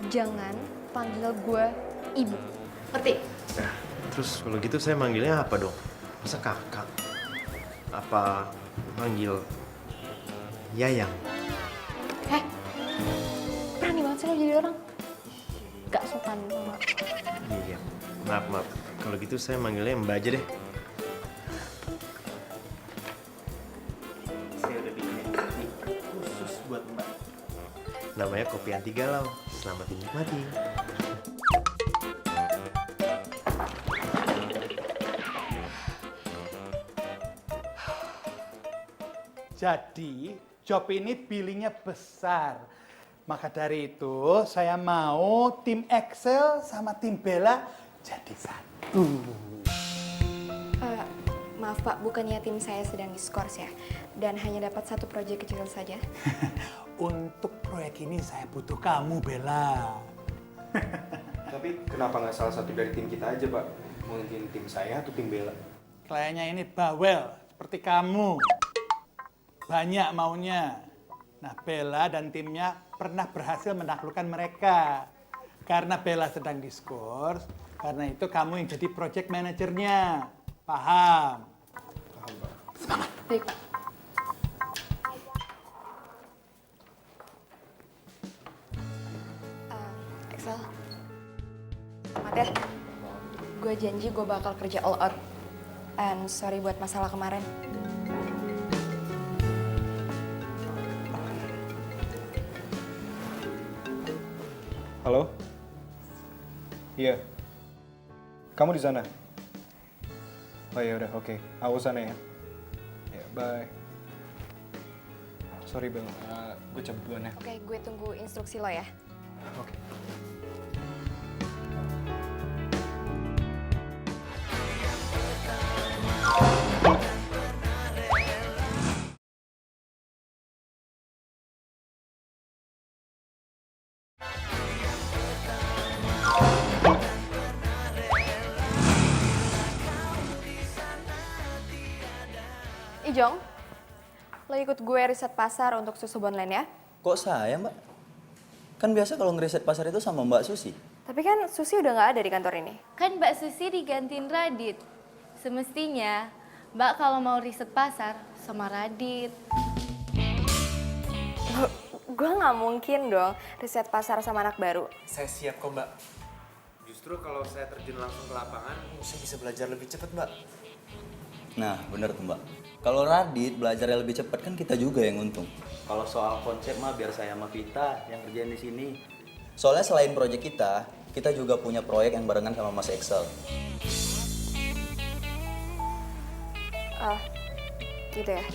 Speaker 1: Jangan panggil gue ibu. Ngerti?
Speaker 11: Nah, terus kalau gitu saya manggilnya apa dong? Masa kakak? Apa manggil Yayang?
Speaker 1: Heh, berani banget sih lo jadi orang. Gak sopan sama.
Speaker 11: Iya, maaf. Kalau gitu saya manggilnya Mbak aja deh. Saya udah bikin kopi khusus buat Mbak. Namanya kopi anti galau. Selamat menikmati.
Speaker 4: Jadi, job ini billingnya besar. Maka dari itu, saya mau tim Excel sama tim Bella jadi satu.
Speaker 1: Maaf Pak, bukannya tim saya sedang diskors ya, dan hanya dapat satu proyek kecil saja.
Speaker 4: Untuk proyek ini saya butuh kamu, Bella.
Speaker 8: Tapi kenapa nggak salah satu dari tim kita aja, Pak? Mungkin tim saya atau tim Bella?
Speaker 4: Kliennya ini bawel, seperti kamu. Banyak maunya. Nah, Bella dan timnya pernah berhasil menaklukkan mereka. Karena Bella sedang diskors, karena itu kamu yang jadi project manajernya. Paham?
Speaker 8: Paham, Pak.
Speaker 4: Semangat.
Speaker 1: Baik Pak. Excel. Selamat ya. Gue janji gue bakal kerja all out. And sorry buat masalah kemarin.
Speaker 8: Halo? Iya. Kamu di sana? Oh ya udah, oke. Aku sana ya. Ya, bye. Sorry Bel, gue cabut duluan ya.
Speaker 1: Oke, gue tunggu instruksi lo ya.
Speaker 8: Oke.
Speaker 1: Ijong, lo ikut gue riset pasar untuk susu Bonland ya.
Speaker 13: Kok saya, Mbak? Kan biasa kalau ngeriset pasar itu sama Mbak Susi.
Speaker 1: Tapi kan Susi udah nggak ada di kantor ini.
Speaker 14: Kan Mbak Susi digantiin Radit. Semestinya Mbak kalau mau riset pasar sama Radit.
Speaker 1: Gue nggak mungkin dong riset pasar sama anak baru.
Speaker 11: Saya siap kok, Mbak. Justru kalau saya terjun langsung ke lapangan, saya bisa belajar lebih cepat, Mbak.
Speaker 13: Nah, bener tuh, Mbak. Kalau Radit belajarnya lebih cepat kan kita juga yang untung. Kalau soal konsep mah biar saya sama Vita yang kerjain di sini. Soalnya selain proyek kita juga punya proyek yang barengan sama Mas Excel.
Speaker 1: Ah, gitu ya.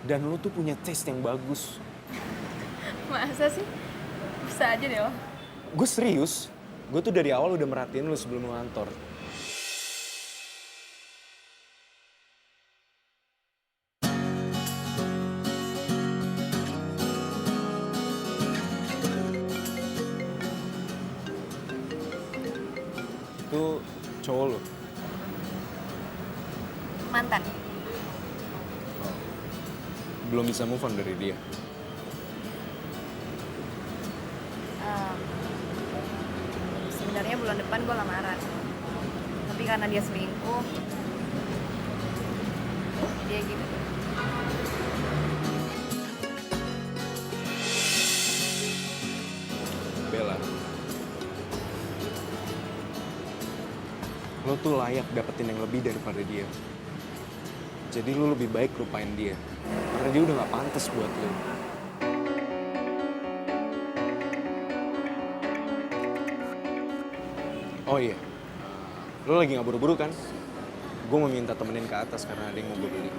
Speaker 8: Dan lo tuh punya taste yang bagus.
Speaker 3: Masa sih? Bisa aja deh lo.
Speaker 8: Gue serius. Gue tuh dari awal udah merhatiin lo sebelum lo ngantor. Itu cowok lo.
Speaker 1: Mantan.
Speaker 8: Belum bisa move on dari dia.
Speaker 1: Sebenarnya bulan depan gue lamaran. Tapi karena dia selingkuh, dia gitu.
Speaker 8: Bella, lo tuh layak dapetin yang lebih daripada dia. Jadi lo lebih baik lupain dia. Karena dia udah gak pantas buat lo. Oh iya, lo lagi gak buru-buru kan? Gue mau minta temenin ke atas karena ada yang mau gue beli.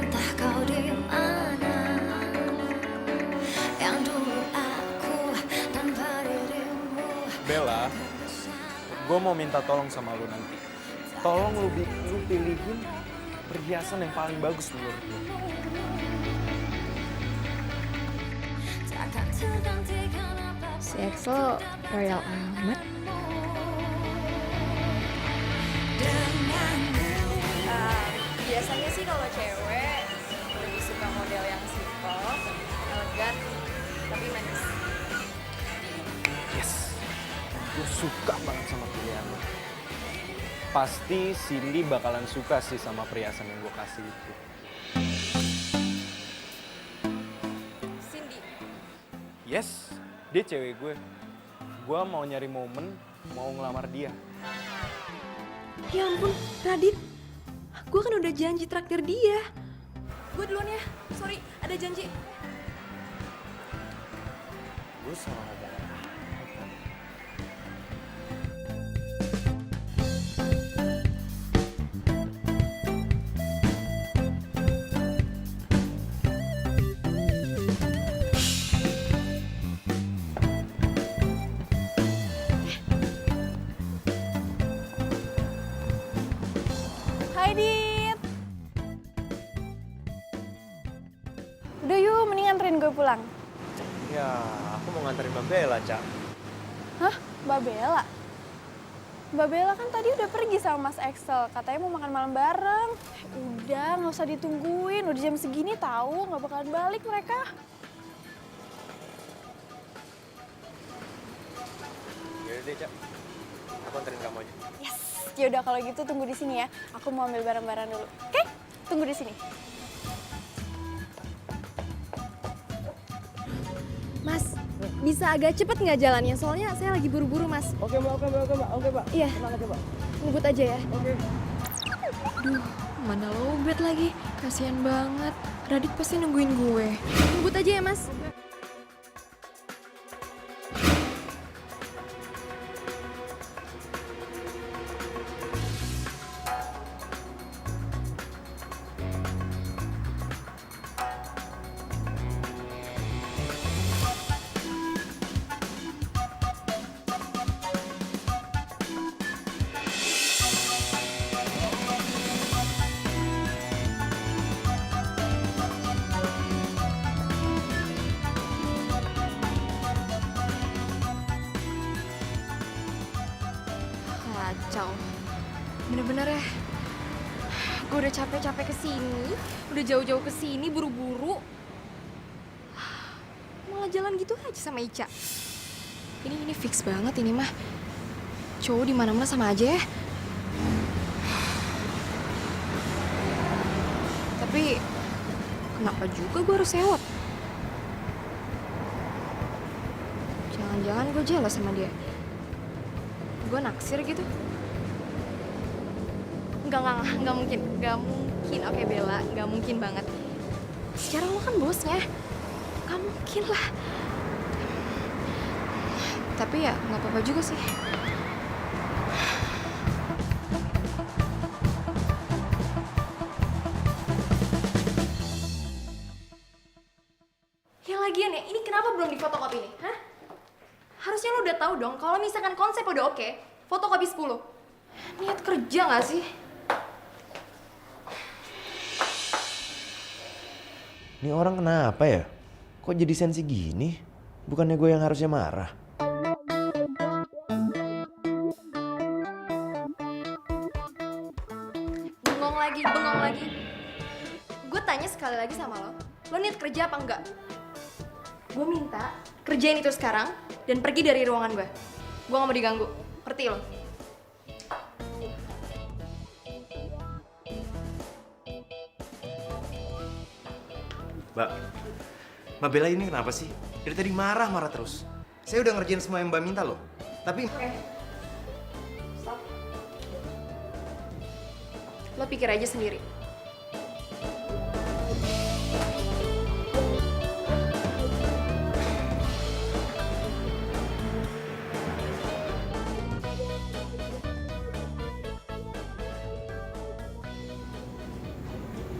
Speaker 7: Entah kau di mana, yang dulu aku tanpa dirimu.
Speaker 8: Bella, gue mau minta tolong sama lo nanti. Tolong lo pilihin perhiasan yang paling bagus menurut lo.
Speaker 3: Si Axel royal amat.
Speaker 1: Biasanya sih kalau cewek lebih suka model yang simple, elegan, tapi manis.
Speaker 8: Yes, gue suka banget sama pilihan lo. Pasti Cindy bakalan suka sih sama perhiasan yang gue kasih itu.
Speaker 1: Cindy,
Speaker 8: Yes, dia cewek gue. Gue mau nyari momen, mau ngelamar dia.
Speaker 1: ya ampun, Radit. Gue kan udah janji traktir dia. Gue duluan ya, sorry, ada janji.
Speaker 8: Gue salah ngomong.
Speaker 1: Hai Dit. Udah yuk, mending anterin gue pulang.
Speaker 11: Ya, aku mau nganterin Mbak Bella, Cak.
Speaker 1: Hah? Mbak Bella? Mbak Bella kan tadi udah pergi sama Mas Axel, katanya mau makan malam bareng. Udah, nggak usah ditungguin, udah jam segini tahu, nggak bakalan balik mereka.
Speaker 11: Yaudah deh, Cak. Aku anterin kamu aja.
Speaker 1: Yes, yaudah kalau gitu tunggu di sini ya. Aku mau ambil barang-barang dulu. Oke? Tunggu di sini. Mas, bisa agak cepet nggak jalannya? Soalnya saya lagi buru-buru, Mas.
Speaker 2: Oke mbak, oke mbak.
Speaker 1: Iya.
Speaker 2: Tenang aja mbak.
Speaker 1: Ngebut aja ya.
Speaker 2: Oke.
Speaker 3: Duh, mana lowbat lagi. Kasian banget. Radit pasti nungguin gue.
Speaker 1: Ngebut aja ya, Mas.
Speaker 3: Kacau. Bener-bener ya. Gue udah capek-capek kesini, udah jauh-jauh kesini buru-buru. Malah jalan gitu aja sama Ica. Ini fix banget ini mah. Cowok di mana-mana sama aja ya. Tapi kenapa juga gue harus sewot? Jangan-jangan gue jealous sama dia. Gue naksir gitu. Enggak mungkin. Oke Bella, enggak mungkin banget. Secara lo kan bosnya. Enggak mungkin lah. Tapi ya nggak apa-apa juga sih.
Speaker 1: Lagian ya, ini kenapa belum difotokopi nih? Hah? Harusnya lo udah tahu dong kalau misalkan konsep udah oke, fotokopi 10. Niat kerja nggak sih?
Speaker 11: Ini orang kenapa ya? Kok jadi sensi gini? Bukannya gue yang harusnya marah?
Speaker 1: Bengong lagi. Gue tanya sekali lagi sama lo niat kerja apa enggak? Gue minta kerjain itu sekarang dan pergi dari ruangan gue. Gue gak mau diganggu, ngerti lo?
Speaker 11: Mbak Bella ini kenapa sih? Dari tadi marah-marah terus. Saya udah ngerjain semua yang Mbak minta loh. Tapi...
Speaker 1: Oke. Stop. Lo pikir aja sendiri.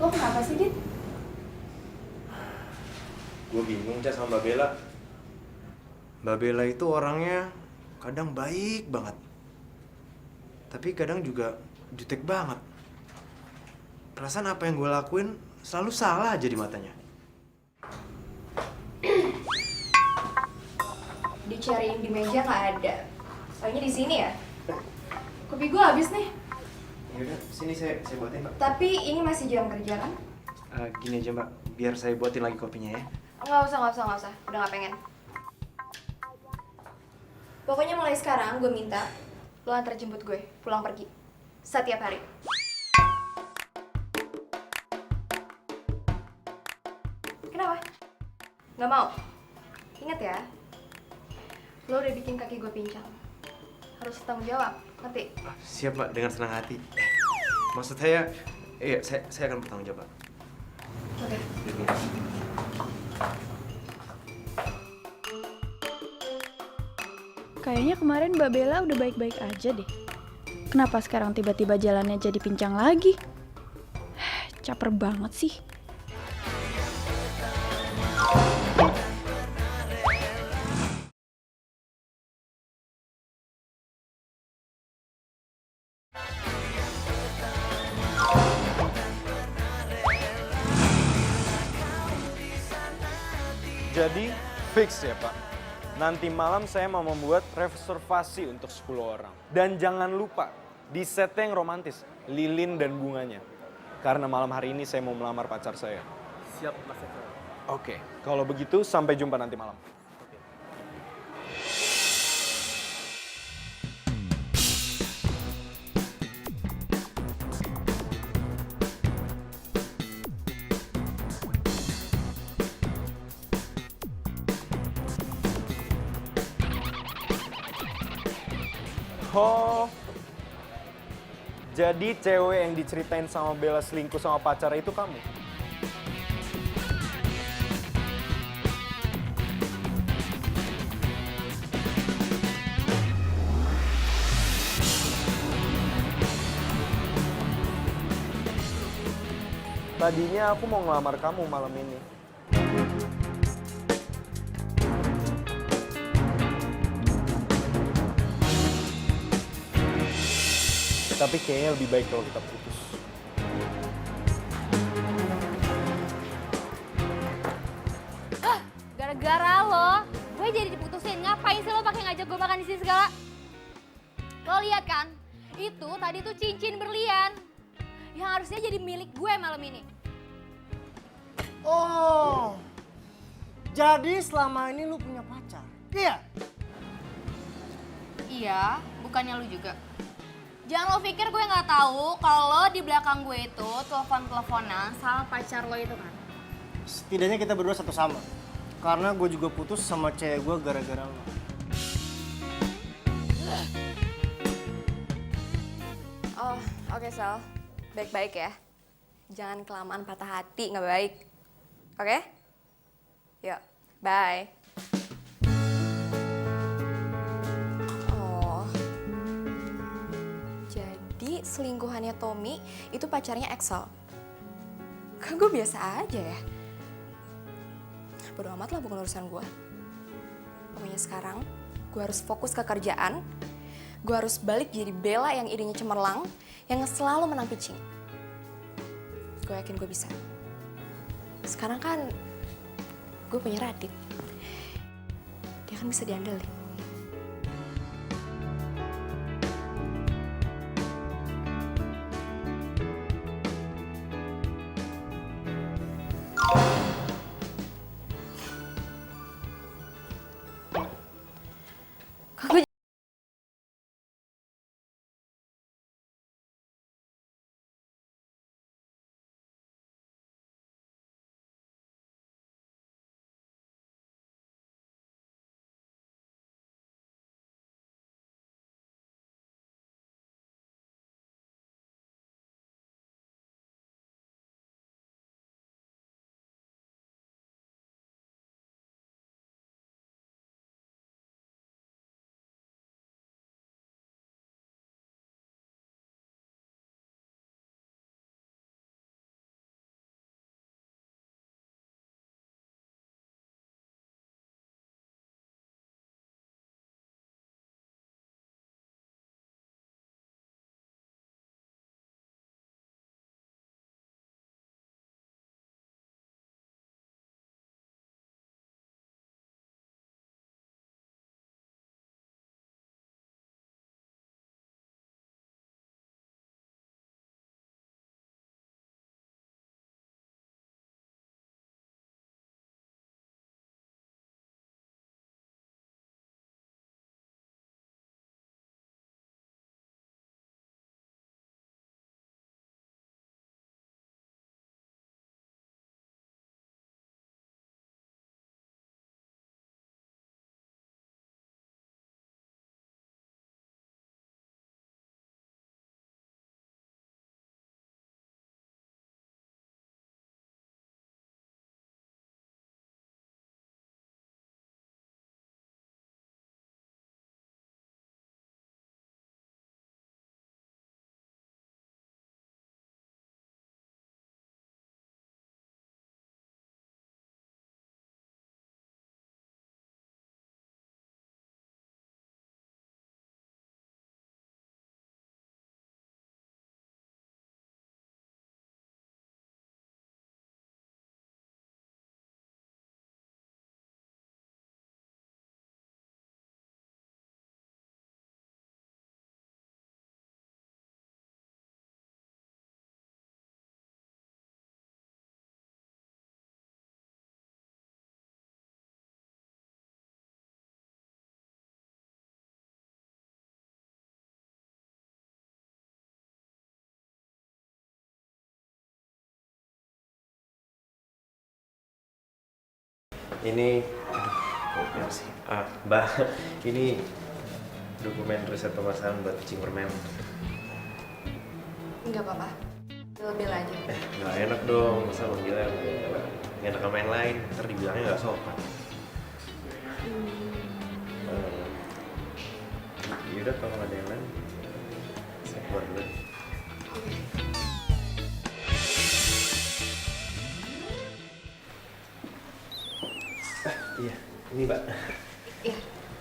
Speaker 1: Lo kenapa sih, Dit?
Speaker 11: Gue bingung Ca sama Mbak Bella. Mbak Bella itu orangnya kadang baik banget. Tapi kadang juga jutek banget. Perasaan apa yang gue lakuin selalu salah aja di matanya.
Speaker 1: Dicariin di meja nggak ada. Soalnya di sini ya. Kopi gue habis nih.
Speaker 11: Yaudah, sini saya buatin Mbak.
Speaker 1: Tapi ini masih jam kerja kan?
Speaker 11: Gini aja Mbak, biar saya buatin lagi kopinya ya.
Speaker 1: Nggak usah. Udah nggak pengen. Pokoknya mulai sekarang gue minta lo antar jemput gue pulang pergi. Setiap hari. Kenapa? Nggak mau? Ingat ya, lo udah bikin kaki gue pincang. Harus tanggung jawab, ngerti?
Speaker 11: Siap Mbak, dengan senang hati. Maksud saya, iya saya akan bertanggung jawab Mbak.
Speaker 1: Oke.
Speaker 15: Kayaknya kemarin Mbak Bella udah baik-baik aja deh. Kenapa sekarang tiba-tiba jalannya jadi pincang lagi? Caper banget sih.
Speaker 8: Jadi fix ya Pak. Nanti malam saya mau membuat reservasi untuk 10 orang. Dan jangan lupa, di setnya yang romantis, lilin dan bunganya. Karena malam hari ini saya mau melamar pacar saya.
Speaker 2: Siap, Mas Eko.
Speaker 8: Oke, kalau begitu sampai jumpa nanti malam. Oh, jadi cewek yang diceritain sama Bella selingkuh sama pacarnya itu kamu? Tadinya aku mau ngelamar kamu malam ini. Tapi kayaknya lebih baik kalau kita putus.
Speaker 3: Gara-gara lo, gue jadi diputusin. Ngapain sih lo pakai ngajak gue makan di sini segala? Lo lihat kan? Itu tadi tuh cincin berlian yang harusnya jadi milik gue malam ini.
Speaker 2: Oh, jadi selama ini lu punya pacar? Iya?
Speaker 3: Iya, bukannya lu juga. Jangan lo pikir gue nggak tahu kalau di belakang gue itu telepon-teleponan sama pacar lo itu kan.
Speaker 2: Setidaknya kita berdua satu sama. Karena gue juga putus sama cewek gue gara-gara lo.
Speaker 1: Oh, oke Sal. Baik-baik ya. Jangan kelamaan patah hati, nggak baik. Oke? Yuk, bye. Oh, jadi selingkuhannya Tommy itu pacarnya Axel. Kan gue biasa aja ya. bodo amat lah, bukan urusan gue. Pokoknya sekarang gue harus fokus ke kerjaan. Gue harus balik jadi Bella yang idenya cemerlang, yang selalu menang pitching. Gue yakin gue bisa. Sekarang kan gue punya Radit. Dia kan bisa diandelin.
Speaker 5: Ini, aduh, sih. Mbak, ini dokumen riset pemasaran buat pitching permen.
Speaker 1: Enggak apa-apa. Lebih aja.
Speaker 5: Nggak enak dong, masa manggilnya nggak enak sama yang lain, ntar dibilangnya nggak sopan. Yaudah kalau nggak ada yang lain, saya keluar dulu. Iya, ini Mbak.
Speaker 1: Iya.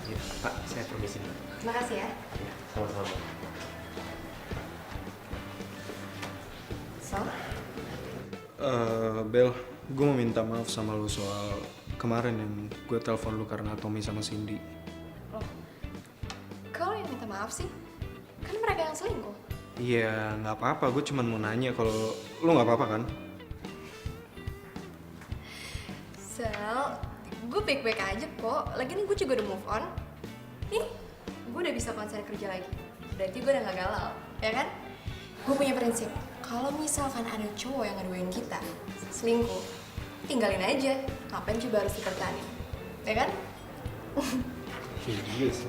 Speaker 5: Iya, Pak, saya permisi.
Speaker 1: Terima kasih ya.
Speaker 5: Iya, sama-sama.
Speaker 1: So?
Speaker 8: Bel, gue mau minta maaf sama lu soal kemarin yang gue telepon lu karena Tommy sama Cindy.
Speaker 1: Loh, kau yang minta maaf sih? Kan mereka yang selingkuh.
Speaker 8: Iya, nggak apa-apa. Gue cuma mau nanya kalau lu nggak apa-apa kan?
Speaker 1: Sel, gue baik-baik aja kok. Lagian gue juga udah move on. Nih, gue udah bisa konsen kerja lagi. Berarti gue udah gak galau, ya kan? Gue punya prinsip, kalau misalkan ada cowok yang ngaduin kita selingkuh, tinggalin aja. Ngapain coba harus dipertahanin, ya kan?
Speaker 8: Iya sih.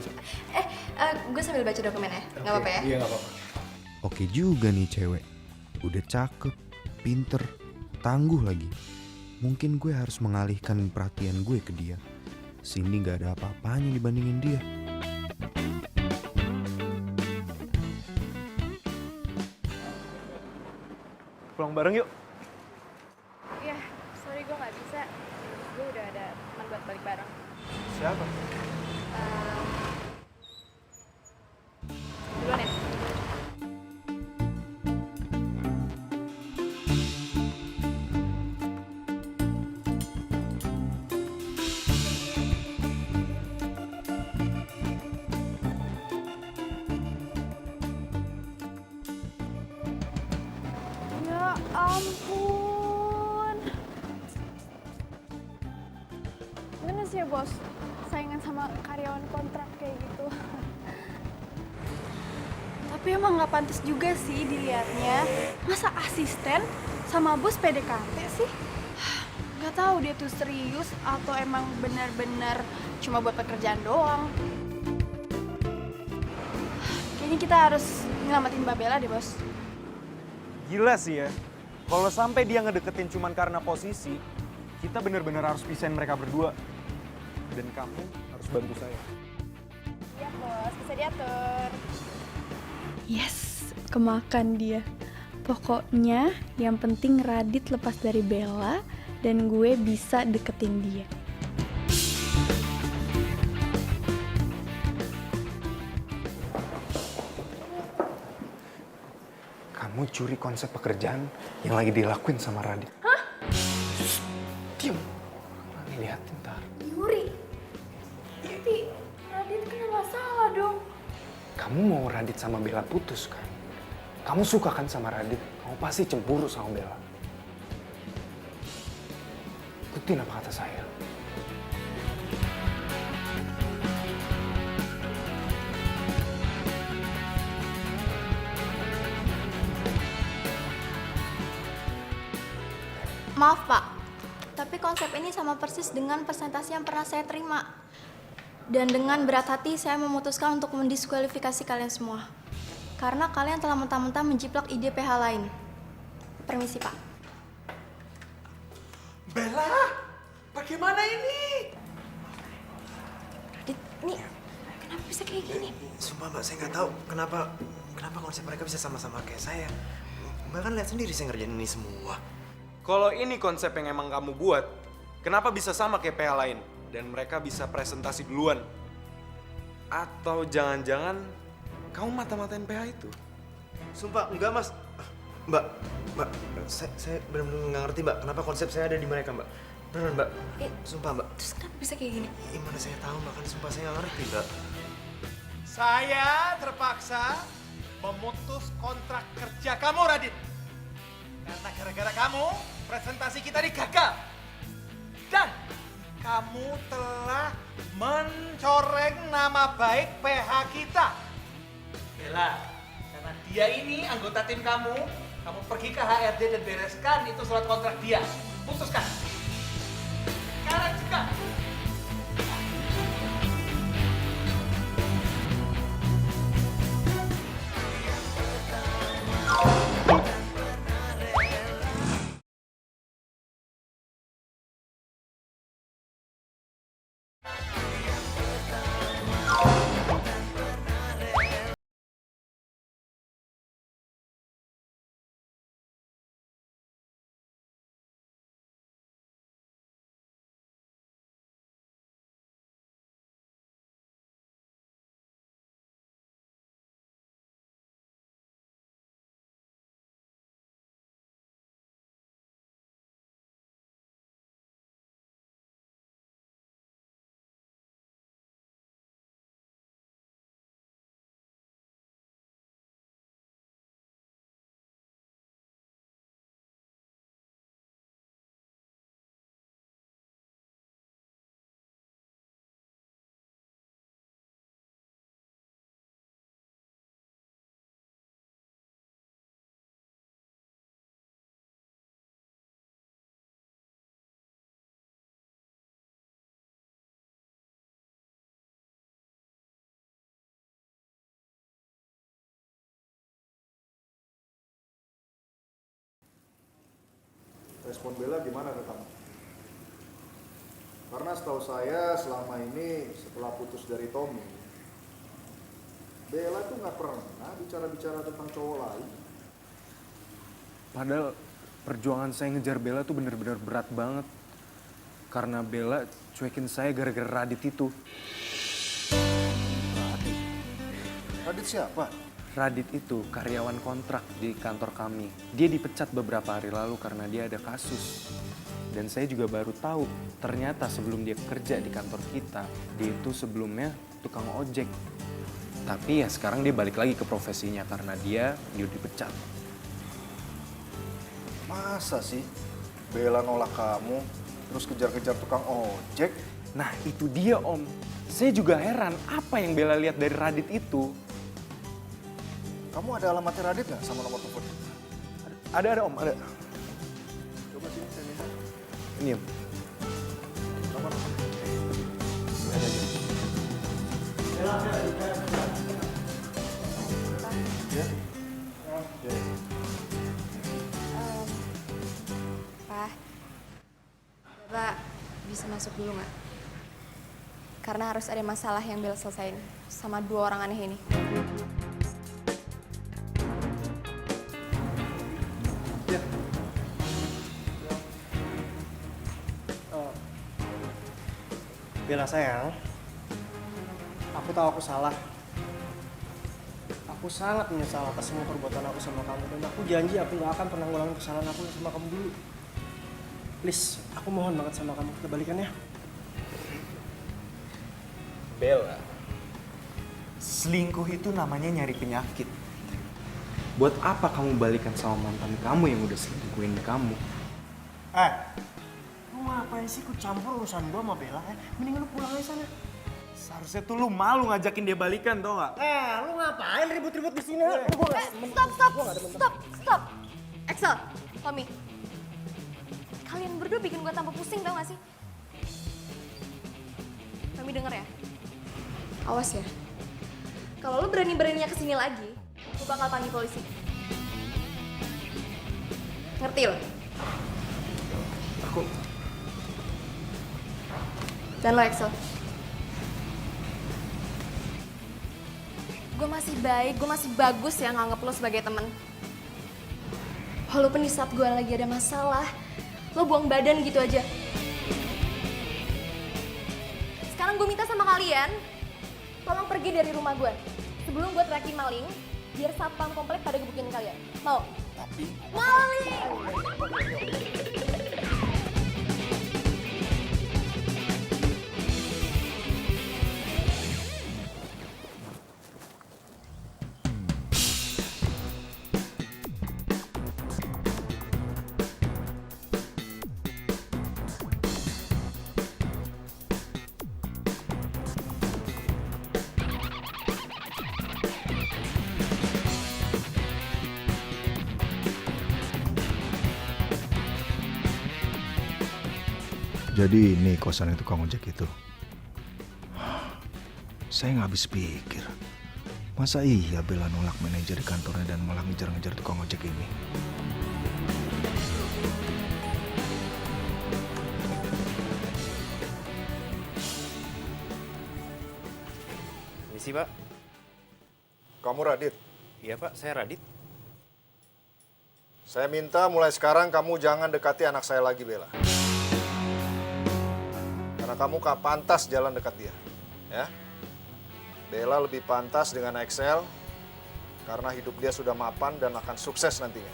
Speaker 1: Gue sambil baca dokumen ya, nggak apa-apa ya?
Speaker 8: Iya, nggak apa-apa.
Speaker 11: Oke juga nih cewek. Udah cakep, pinter, tangguh lagi. Mungkin gue harus mengalihkan perhatian gue ke dia. Cindy gak ada apa-apanya dibandingin dia.
Speaker 8: Pulang bareng yuk.
Speaker 15: Iya, sorry gue gak bisa. gue udah ada teman buat balik bareng.
Speaker 8: Siapa?
Speaker 15: Duluan ya. Ya ampun. Gimana sih ya bos, saingan sama karyawan kontrak kayak gitu. Tapi emang nggak pantas juga sih dilihatnya. Masa asisten sama bos PDKT sih? Nggak tahu dia tuh serius atau emang benar-benar cuma buat pekerjaan doang. Kayaknya kita harus nyelamatin Mbak Bella deh bos.
Speaker 8: Gila sih ya. Kalau sampai dia ngedeketin cuman karena posisi, kita bener-bener harus pisahin mereka berdua. Dan kamu harus bantu saya.
Speaker 15: Iya bos, bisa diatur. Yes, kemakan dia. Pokoknya yang penting Radit lepas dari Bella dan gue bisa deketin dia.
Speaker 10: Kamu curi konsep pekerjaan yang lagi dilakuin sama Radit.
Speaker 15: Hah?
Speaker 10: Diam. Nanti liatin ntar.
Speaker 15: Yuri? Tapi Radit kena masalah dong.
Speaker 10: Kamu mau Radit sama Bella putus kan? Kamu suka kan sama Radit? Kamu pasti cemburu sama Bella. Ikutin apa kata saya.
Speaker 16: Maaf Pak, tapi konsep ini sama persis dengan presentasi yang pernah saya terima. Dan dengan berat hati saya memutuskan untuk mendiskualifikasi kalian semua. Karena kalian telah mentah-mentah menjiplak ide PH lain. Permisi Pak.
Speaker 4: Bella, bagaimana ini?
Speaker 16: Radit, ini kenapa bisa kayak gini?
Speaker 5: Sumpah mbak, saya nggak tahu kenapa konsep mereka bisa sama-sama kayak saya. Mbak kan lihat sendiri saya ngerjain ini semua.
Speaker 8: Kalau ini konsep yang emang kamu buat, kenapa bisa sama kayak PH lain? Dan mereka bisa presentasi duluan? Atau jangan-jangan kamu mata-matain PH itu?
Speaker 5: Sumpah, enggak mas. Mbak, saya benar-benar nggak ngerti mbak, kenapa konsep saya ada di mereka mbak. Beneran mbak, sumpah mbak.
Speaker 16: Terus kenapa bisa kayak gini?
Speaker 5: Gimana saya tahu mbak, kan sumpah saya nggak ngerti mbak.
Speaker 4: Saya terpaksa memutus kontrak kerja kamu, Radit. Karena gara-gara kamu, presentasi kita digagal. Dan kamu telah mencoreng nama baik PH kita. Bella, karena dia ini anggota tim kamu pergi ke HRD dan bereskan itu surat kontrak dia. Putuskan. Sekarang juga.
Speaker 6: Respon Bella gimana ke kamu? Karena setahu saya selama ini setelah putus dari Tommy, Bella tuh nggak pernah bicara-bicara tentang cowok lain.
Speaker 8: Padahal perjuangan saya ngejar Bella tuh bener-bener berat banget. Karena Bella cuekin saya gara-gara Radit itu.
Speaker 6: Radit? Radit siapa?
Speaker 8: Radit itu karyawan kontrak di kantor kami. Dia dipecat beberapa hari lalu karena dia ada kasus. Dan saya juga baru tahu, ternyata sebelum dia kerja di kantor kita, dia itu sebelumnya tukang ojek. Tapi ya sekarang dia balik lagi ke profesinya karena dia dipecat.
Speaker 6: Masa sih Bella nolak kamu, terus kejar-kejar tukang ojek?
Speaker 8: Nah itu dia Om. Saya juga heran apa yang Bella lihat dari Radit itu.
Speaker 6: Kamu ada alamatnya Radit nggak sama nomor telepon?
Speaker 8: Ada Om, ada.
Speaker 6: Coba sini saya minta.
Speaker 8: Ini Om.
Speaker 6: Nomor.
Speaker 1: Pak, Bapak bisa masuk dulu nggak? Karena harus ada masalah yang Bella selesain sama 2 orang aneh ini.
Speaker 5: Bella sayang, aku tahu aku salah. Aku sangat menyesal atas semua perbuatan aku sama kamu. Dan aku janji aku gak akan pernah ngulangin kesalahan aku sama kamu dulu. Please, aku mohon banget sama kamu, kita balikan ya.
Speaker 8: Bella, selingkuh itu namanya nyari penyakit. Buat apa kamu balikan sama mantan kamu yang udah selingkuhin kamu?
Speaker 5: Lu ngapain sih ikut campur urusan gua sama Bella? Mending lu pulang aja sana.
Speaker 8: Seharusnya tuh lu malu ngajakin dia balikan, tau gak?
Speaker 5: Lu ngapain ribut-ribut di sini?
Speaker 1: Stop. Axel, Tommy. Kalian berdua bikin gue tambah pusing tau gak sih? Tommy denger ya? Awas ya. Kalau lo berani-beraninya kesini lagi, gue bakal panggil polisi. Ngerti lo?
Speaker 5: Aku...
Speaker 1: Dan lo Axel. Gue masih baik, gue masih bagus ya nganggep lo sebagai temen. Walaupun di saat gue lagi ada masalah, lo buang badan gitu aja. Sekarang gue minta sama kalian, tolong pergi dari rumah gue. Sebelum gue teriakin maling, biar satpam komplek pada gebukin kalian. Mau?
Speaker 6: Tapi...
Speaker 1: Maling!
Speaker 6: Jadi ini kosan yang tukang ojek itu. Saya nggak habis pikir. Masa iya Bella nolak manajer di kantornya dan malah ngejar-ngejar tukang ojek ini?
Speaker 11: Misi Pak.
Speaker 6: Kamu Radit?
Speaker 11: Iya Pak, saya Radit.
Speaker 6: Saya minta mulai sekarang kamu jangan dekati anak saya lagi, Bella. Karena kamu gak pantas jalan dekat dia, ya. Bella lebih pantas dengan Excel karena hidup dia sudah mapan dan akan sukses nantinya.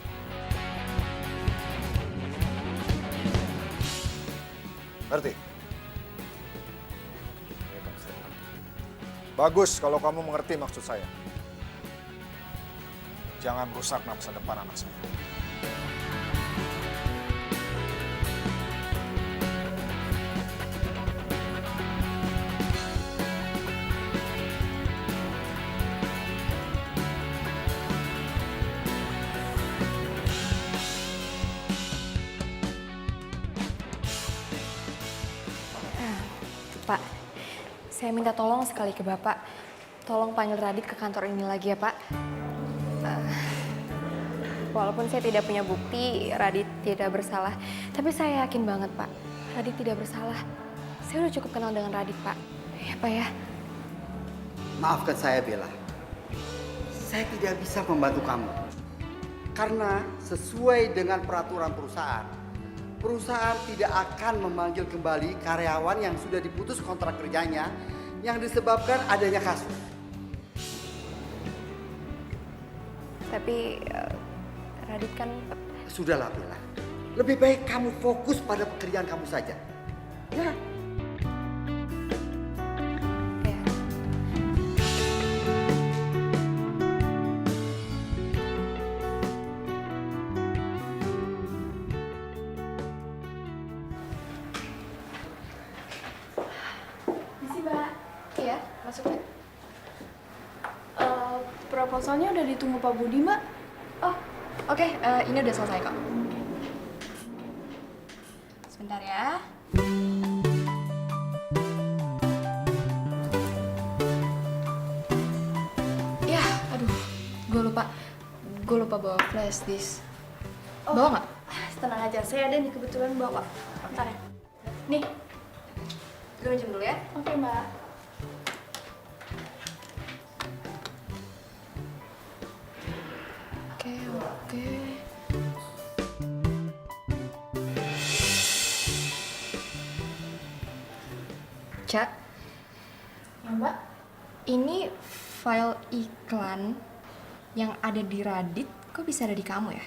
Speaker 6: Ngerti? Bagus kalau kamu mengerti maksud saya. Jangan rusak masa depan anak saya.
Speaker 1: Pak, saya minta tolong sekali ke Bapak. Tolong panggil Radit ke kantor ini lagi ya, Pak. Walaupun saya tidak punya bukti, Radit tidak bersalah. Tapi saya yakin banget, Pak. Radit tidak bersalah. Saya udah cukup kenal dengan Radit, Pak. Ya, Pak ya.
Speaker 12: Maafkan saya, Bella. Saya tidak bisa membantu kamu. Karena sesuai dengan peraturan perusahaan, perusahaan tidak akan memanggil kembali karyawan yang sudah diputus kontrak kerjanya yang disebabkan adanya kasus.
Speaker 1: Tapi Radit kan...
Speaker 12: Sudahlah Bella, lebih baik kamu fokus pada pekerjaan kamu saja. Ya.
Speaker 15: Misi, Mbak.
Speaker 1: Iya, masuk ya.
Speaker 15: Proposalnya udah ditunggu Pak Budi, Mbak.
Speaker 1: Oh, oke. Ini udah selesai kok. Sebentar ya. Ya, aduh. Gue lupa bawa flash disk. Bawa nggak?
Speaker 15: Tenang aja, saya ada nih kebetulan bawa. Bentar ya. Nih.
Speaker 1: Gue minjem dulu ya.
Speaker 15: Oke, Mbak.
Speaker 1: Oke. Cak,
Speaker 15: Ya, Mbak.
Speaker 1: ini file iklan yang ada di Radit kok bisa ada di kamu ya?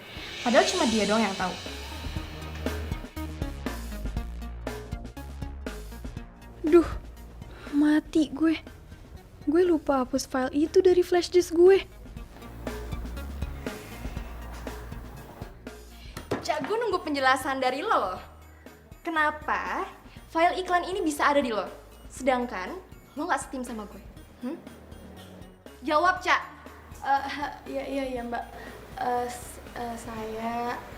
Speaker 1: Padahal cuma dia doang yang tahu.
Speaker 15: Duh, mati gue. Gue lupa hapus file itu dari flash disk gue.
Speaker 1: Cak, gue nunggu penjelasan dari lo loh. Kenapa file iklan ini bisa ada di lo? Sedangkan lo gak setim sama gue. Jawab, Cak.
Speaker 15: Iya Mbak.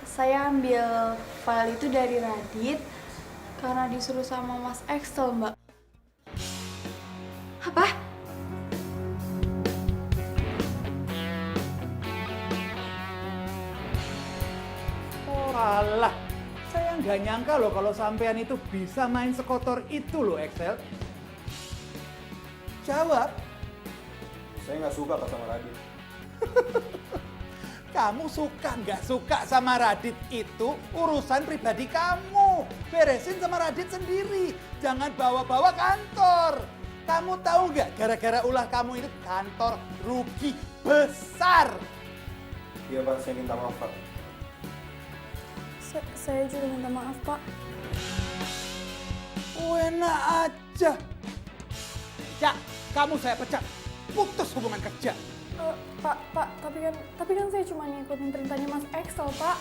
Speaker 15: Saya ambil file itu dari Radit karena disuruh sama Mas Excel, Mbak.
Speaker 1: Apa?
Speaker 4: Alah, saya nggak nyangka loh kalau sampean itu bisa main sekotor itu loh Excel. Jawab.
Speaker 8: Saya nggak suka Pak sama Radit.
Speaker 4: Kamu suka nggak suka sama Radit itu urusan pribadi kamu. Beresin sama Radit sendiri. Jangan bawa-bawa kantor. Kamu tahu nggak gara-gara ulah kamu itu kantor rugi besar.
Speaker 8: Iya Pak, saya minta maaf Pak.
Speaker 15: Saya juga minta maaf, Pak.
Speaker 4: Enak aja. Cak, kamu saya pecat. Putus hubungan kerja.
Speaker 15: Pak, tapi kan saya cuma ngikutin perintahnya Mas Excel, Pak.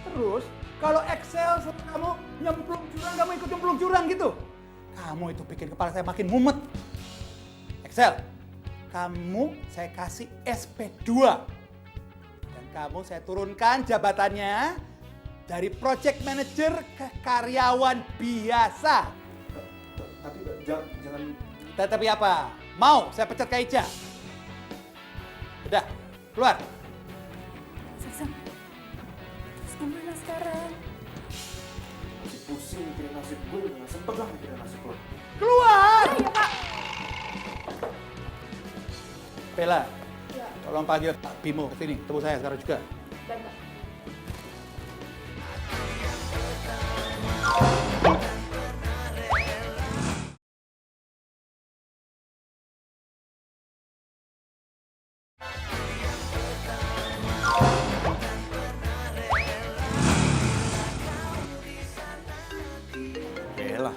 Speaker 4: Terus, kalau Excel kamu nyemplung jurang, kamu ikut nyemplung jurang gitu. Kamu itu bikin kepala saya makin mumet. Excel, kamu saya kasih SP2. Dan kamu saya turunkan jabatannya dari project manager ke karyawan biasa.
Speaker 8: Tapi jangan...
Speaker 4: Tapi apa? Mau saya pecat Kak Ica? Udah, keluar.
Speaker 15: Terus gimana sekarang?
Speaker 8: Masih pusing mikirin nasib gue, udah gak sempet lah mikirin nasib lo.
Speaker 4: Keluar!
Speaker 15: Ya, Pak.
Speaker 4: Bella,
Speaker 15: Ya.
Speaker 4: tolong panggil Pak Bimo ke sini. Temu saya sekarang juga.
Speaker 15: Dan, Pak.
Speaker 8: Bella,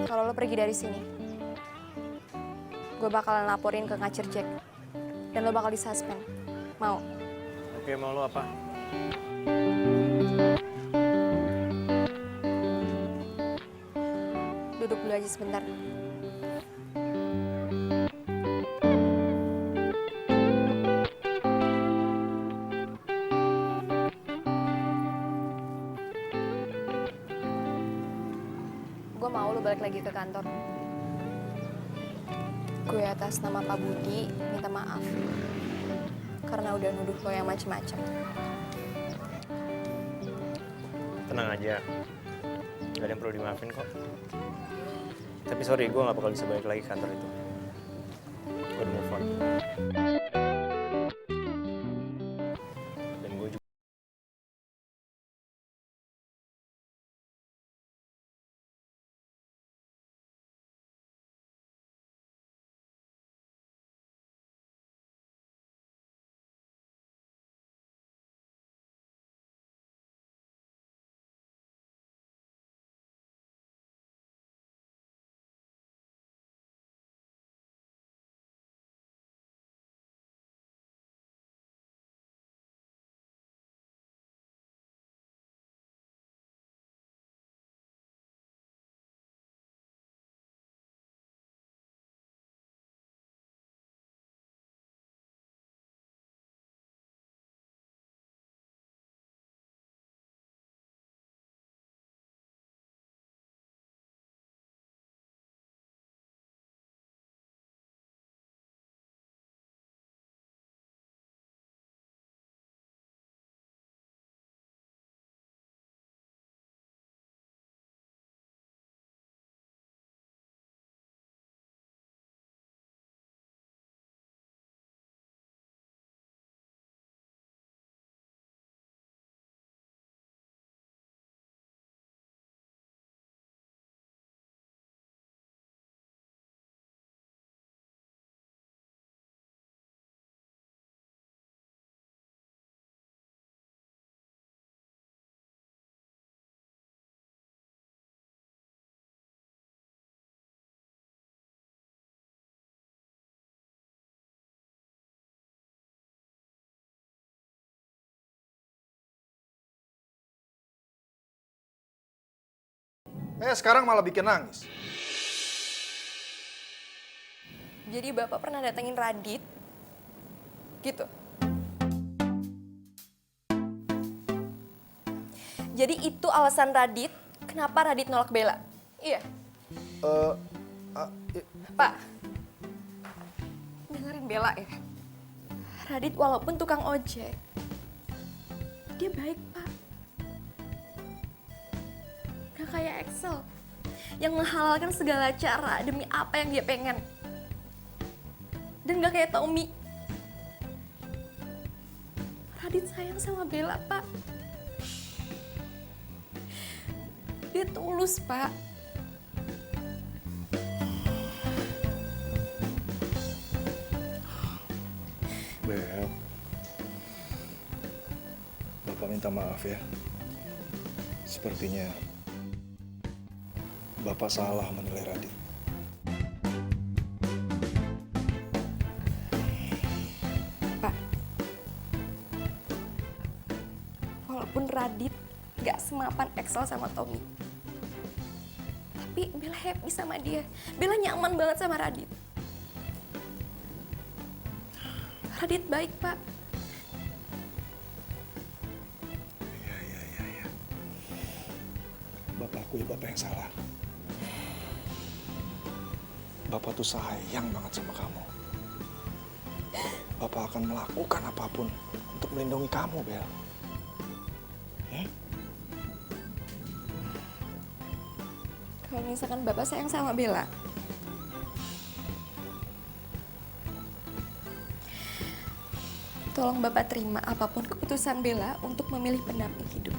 Speaker 1: Kalau lo pergi dari sini, gue bakalan laporin ke ngacir Jack. Dan lo bakal disuspend. Mau?
Speaker 8: Oke, mau lo apa?
Speaker 1: Duduk dulu aja sebentar. Gue mau lo balik lagi ke kantor. Gue atas nama Pak Budi minta maaf karena udah nuduh lo yang macem-macem.
Speaker 8: Tenang aja, gak ada yang perlu dimaafin kok. Tapi sorry, gue gak bakal bisa balik lagi ke kantor itu. Gue udah move on. Dan gue juga...
Speaker 6: Sekarang malah bikin nangis.
Speaker 1: Jadi Bapak pernah datengin Radit? Gitu. Jadi itu alasan Radit kenapa Radit nolak Bella? Iya. Pak, dengerin Bella ya. Radit walaupun tukang ojek, dia baik, Pak. Gak kayak Axel yang menghalalkan segala cara demi apa yang dia pengen. Dan gak kayak Tommy. Radit sayang sama Bella, Pak. Dia tulus, Pak.
Speaker 6: Bel, Bapak minta maaf ya. Sepertinya Bapak salah menilai Radit.
Speaker 1: Pak, walaupun Radit gak semapan Axel sama Tommy, tapi Bella happy sama dia. Bella nyaman banget sama Radit. Radit baik, Pak.
Speaker 6: Iya. Bapak akui Bapak yang salah. Bapak tuh sayang banget sama kamu. Bapak akan melakukan apapun untuk melindungi kamu, Bel. Ya?
Speaker 1: Kalau misalkan Bapak sayang sama Bella, tolong Bapak terima apapun keputusan Bella untuk memilih pendamping hidup.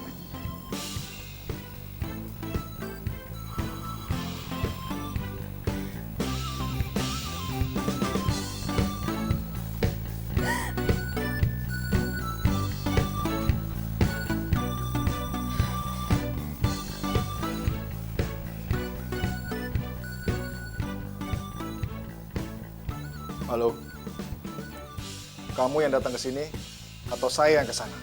Speaker 6: Halo. Kamu yang datang ke sini atau saya yang ke sana?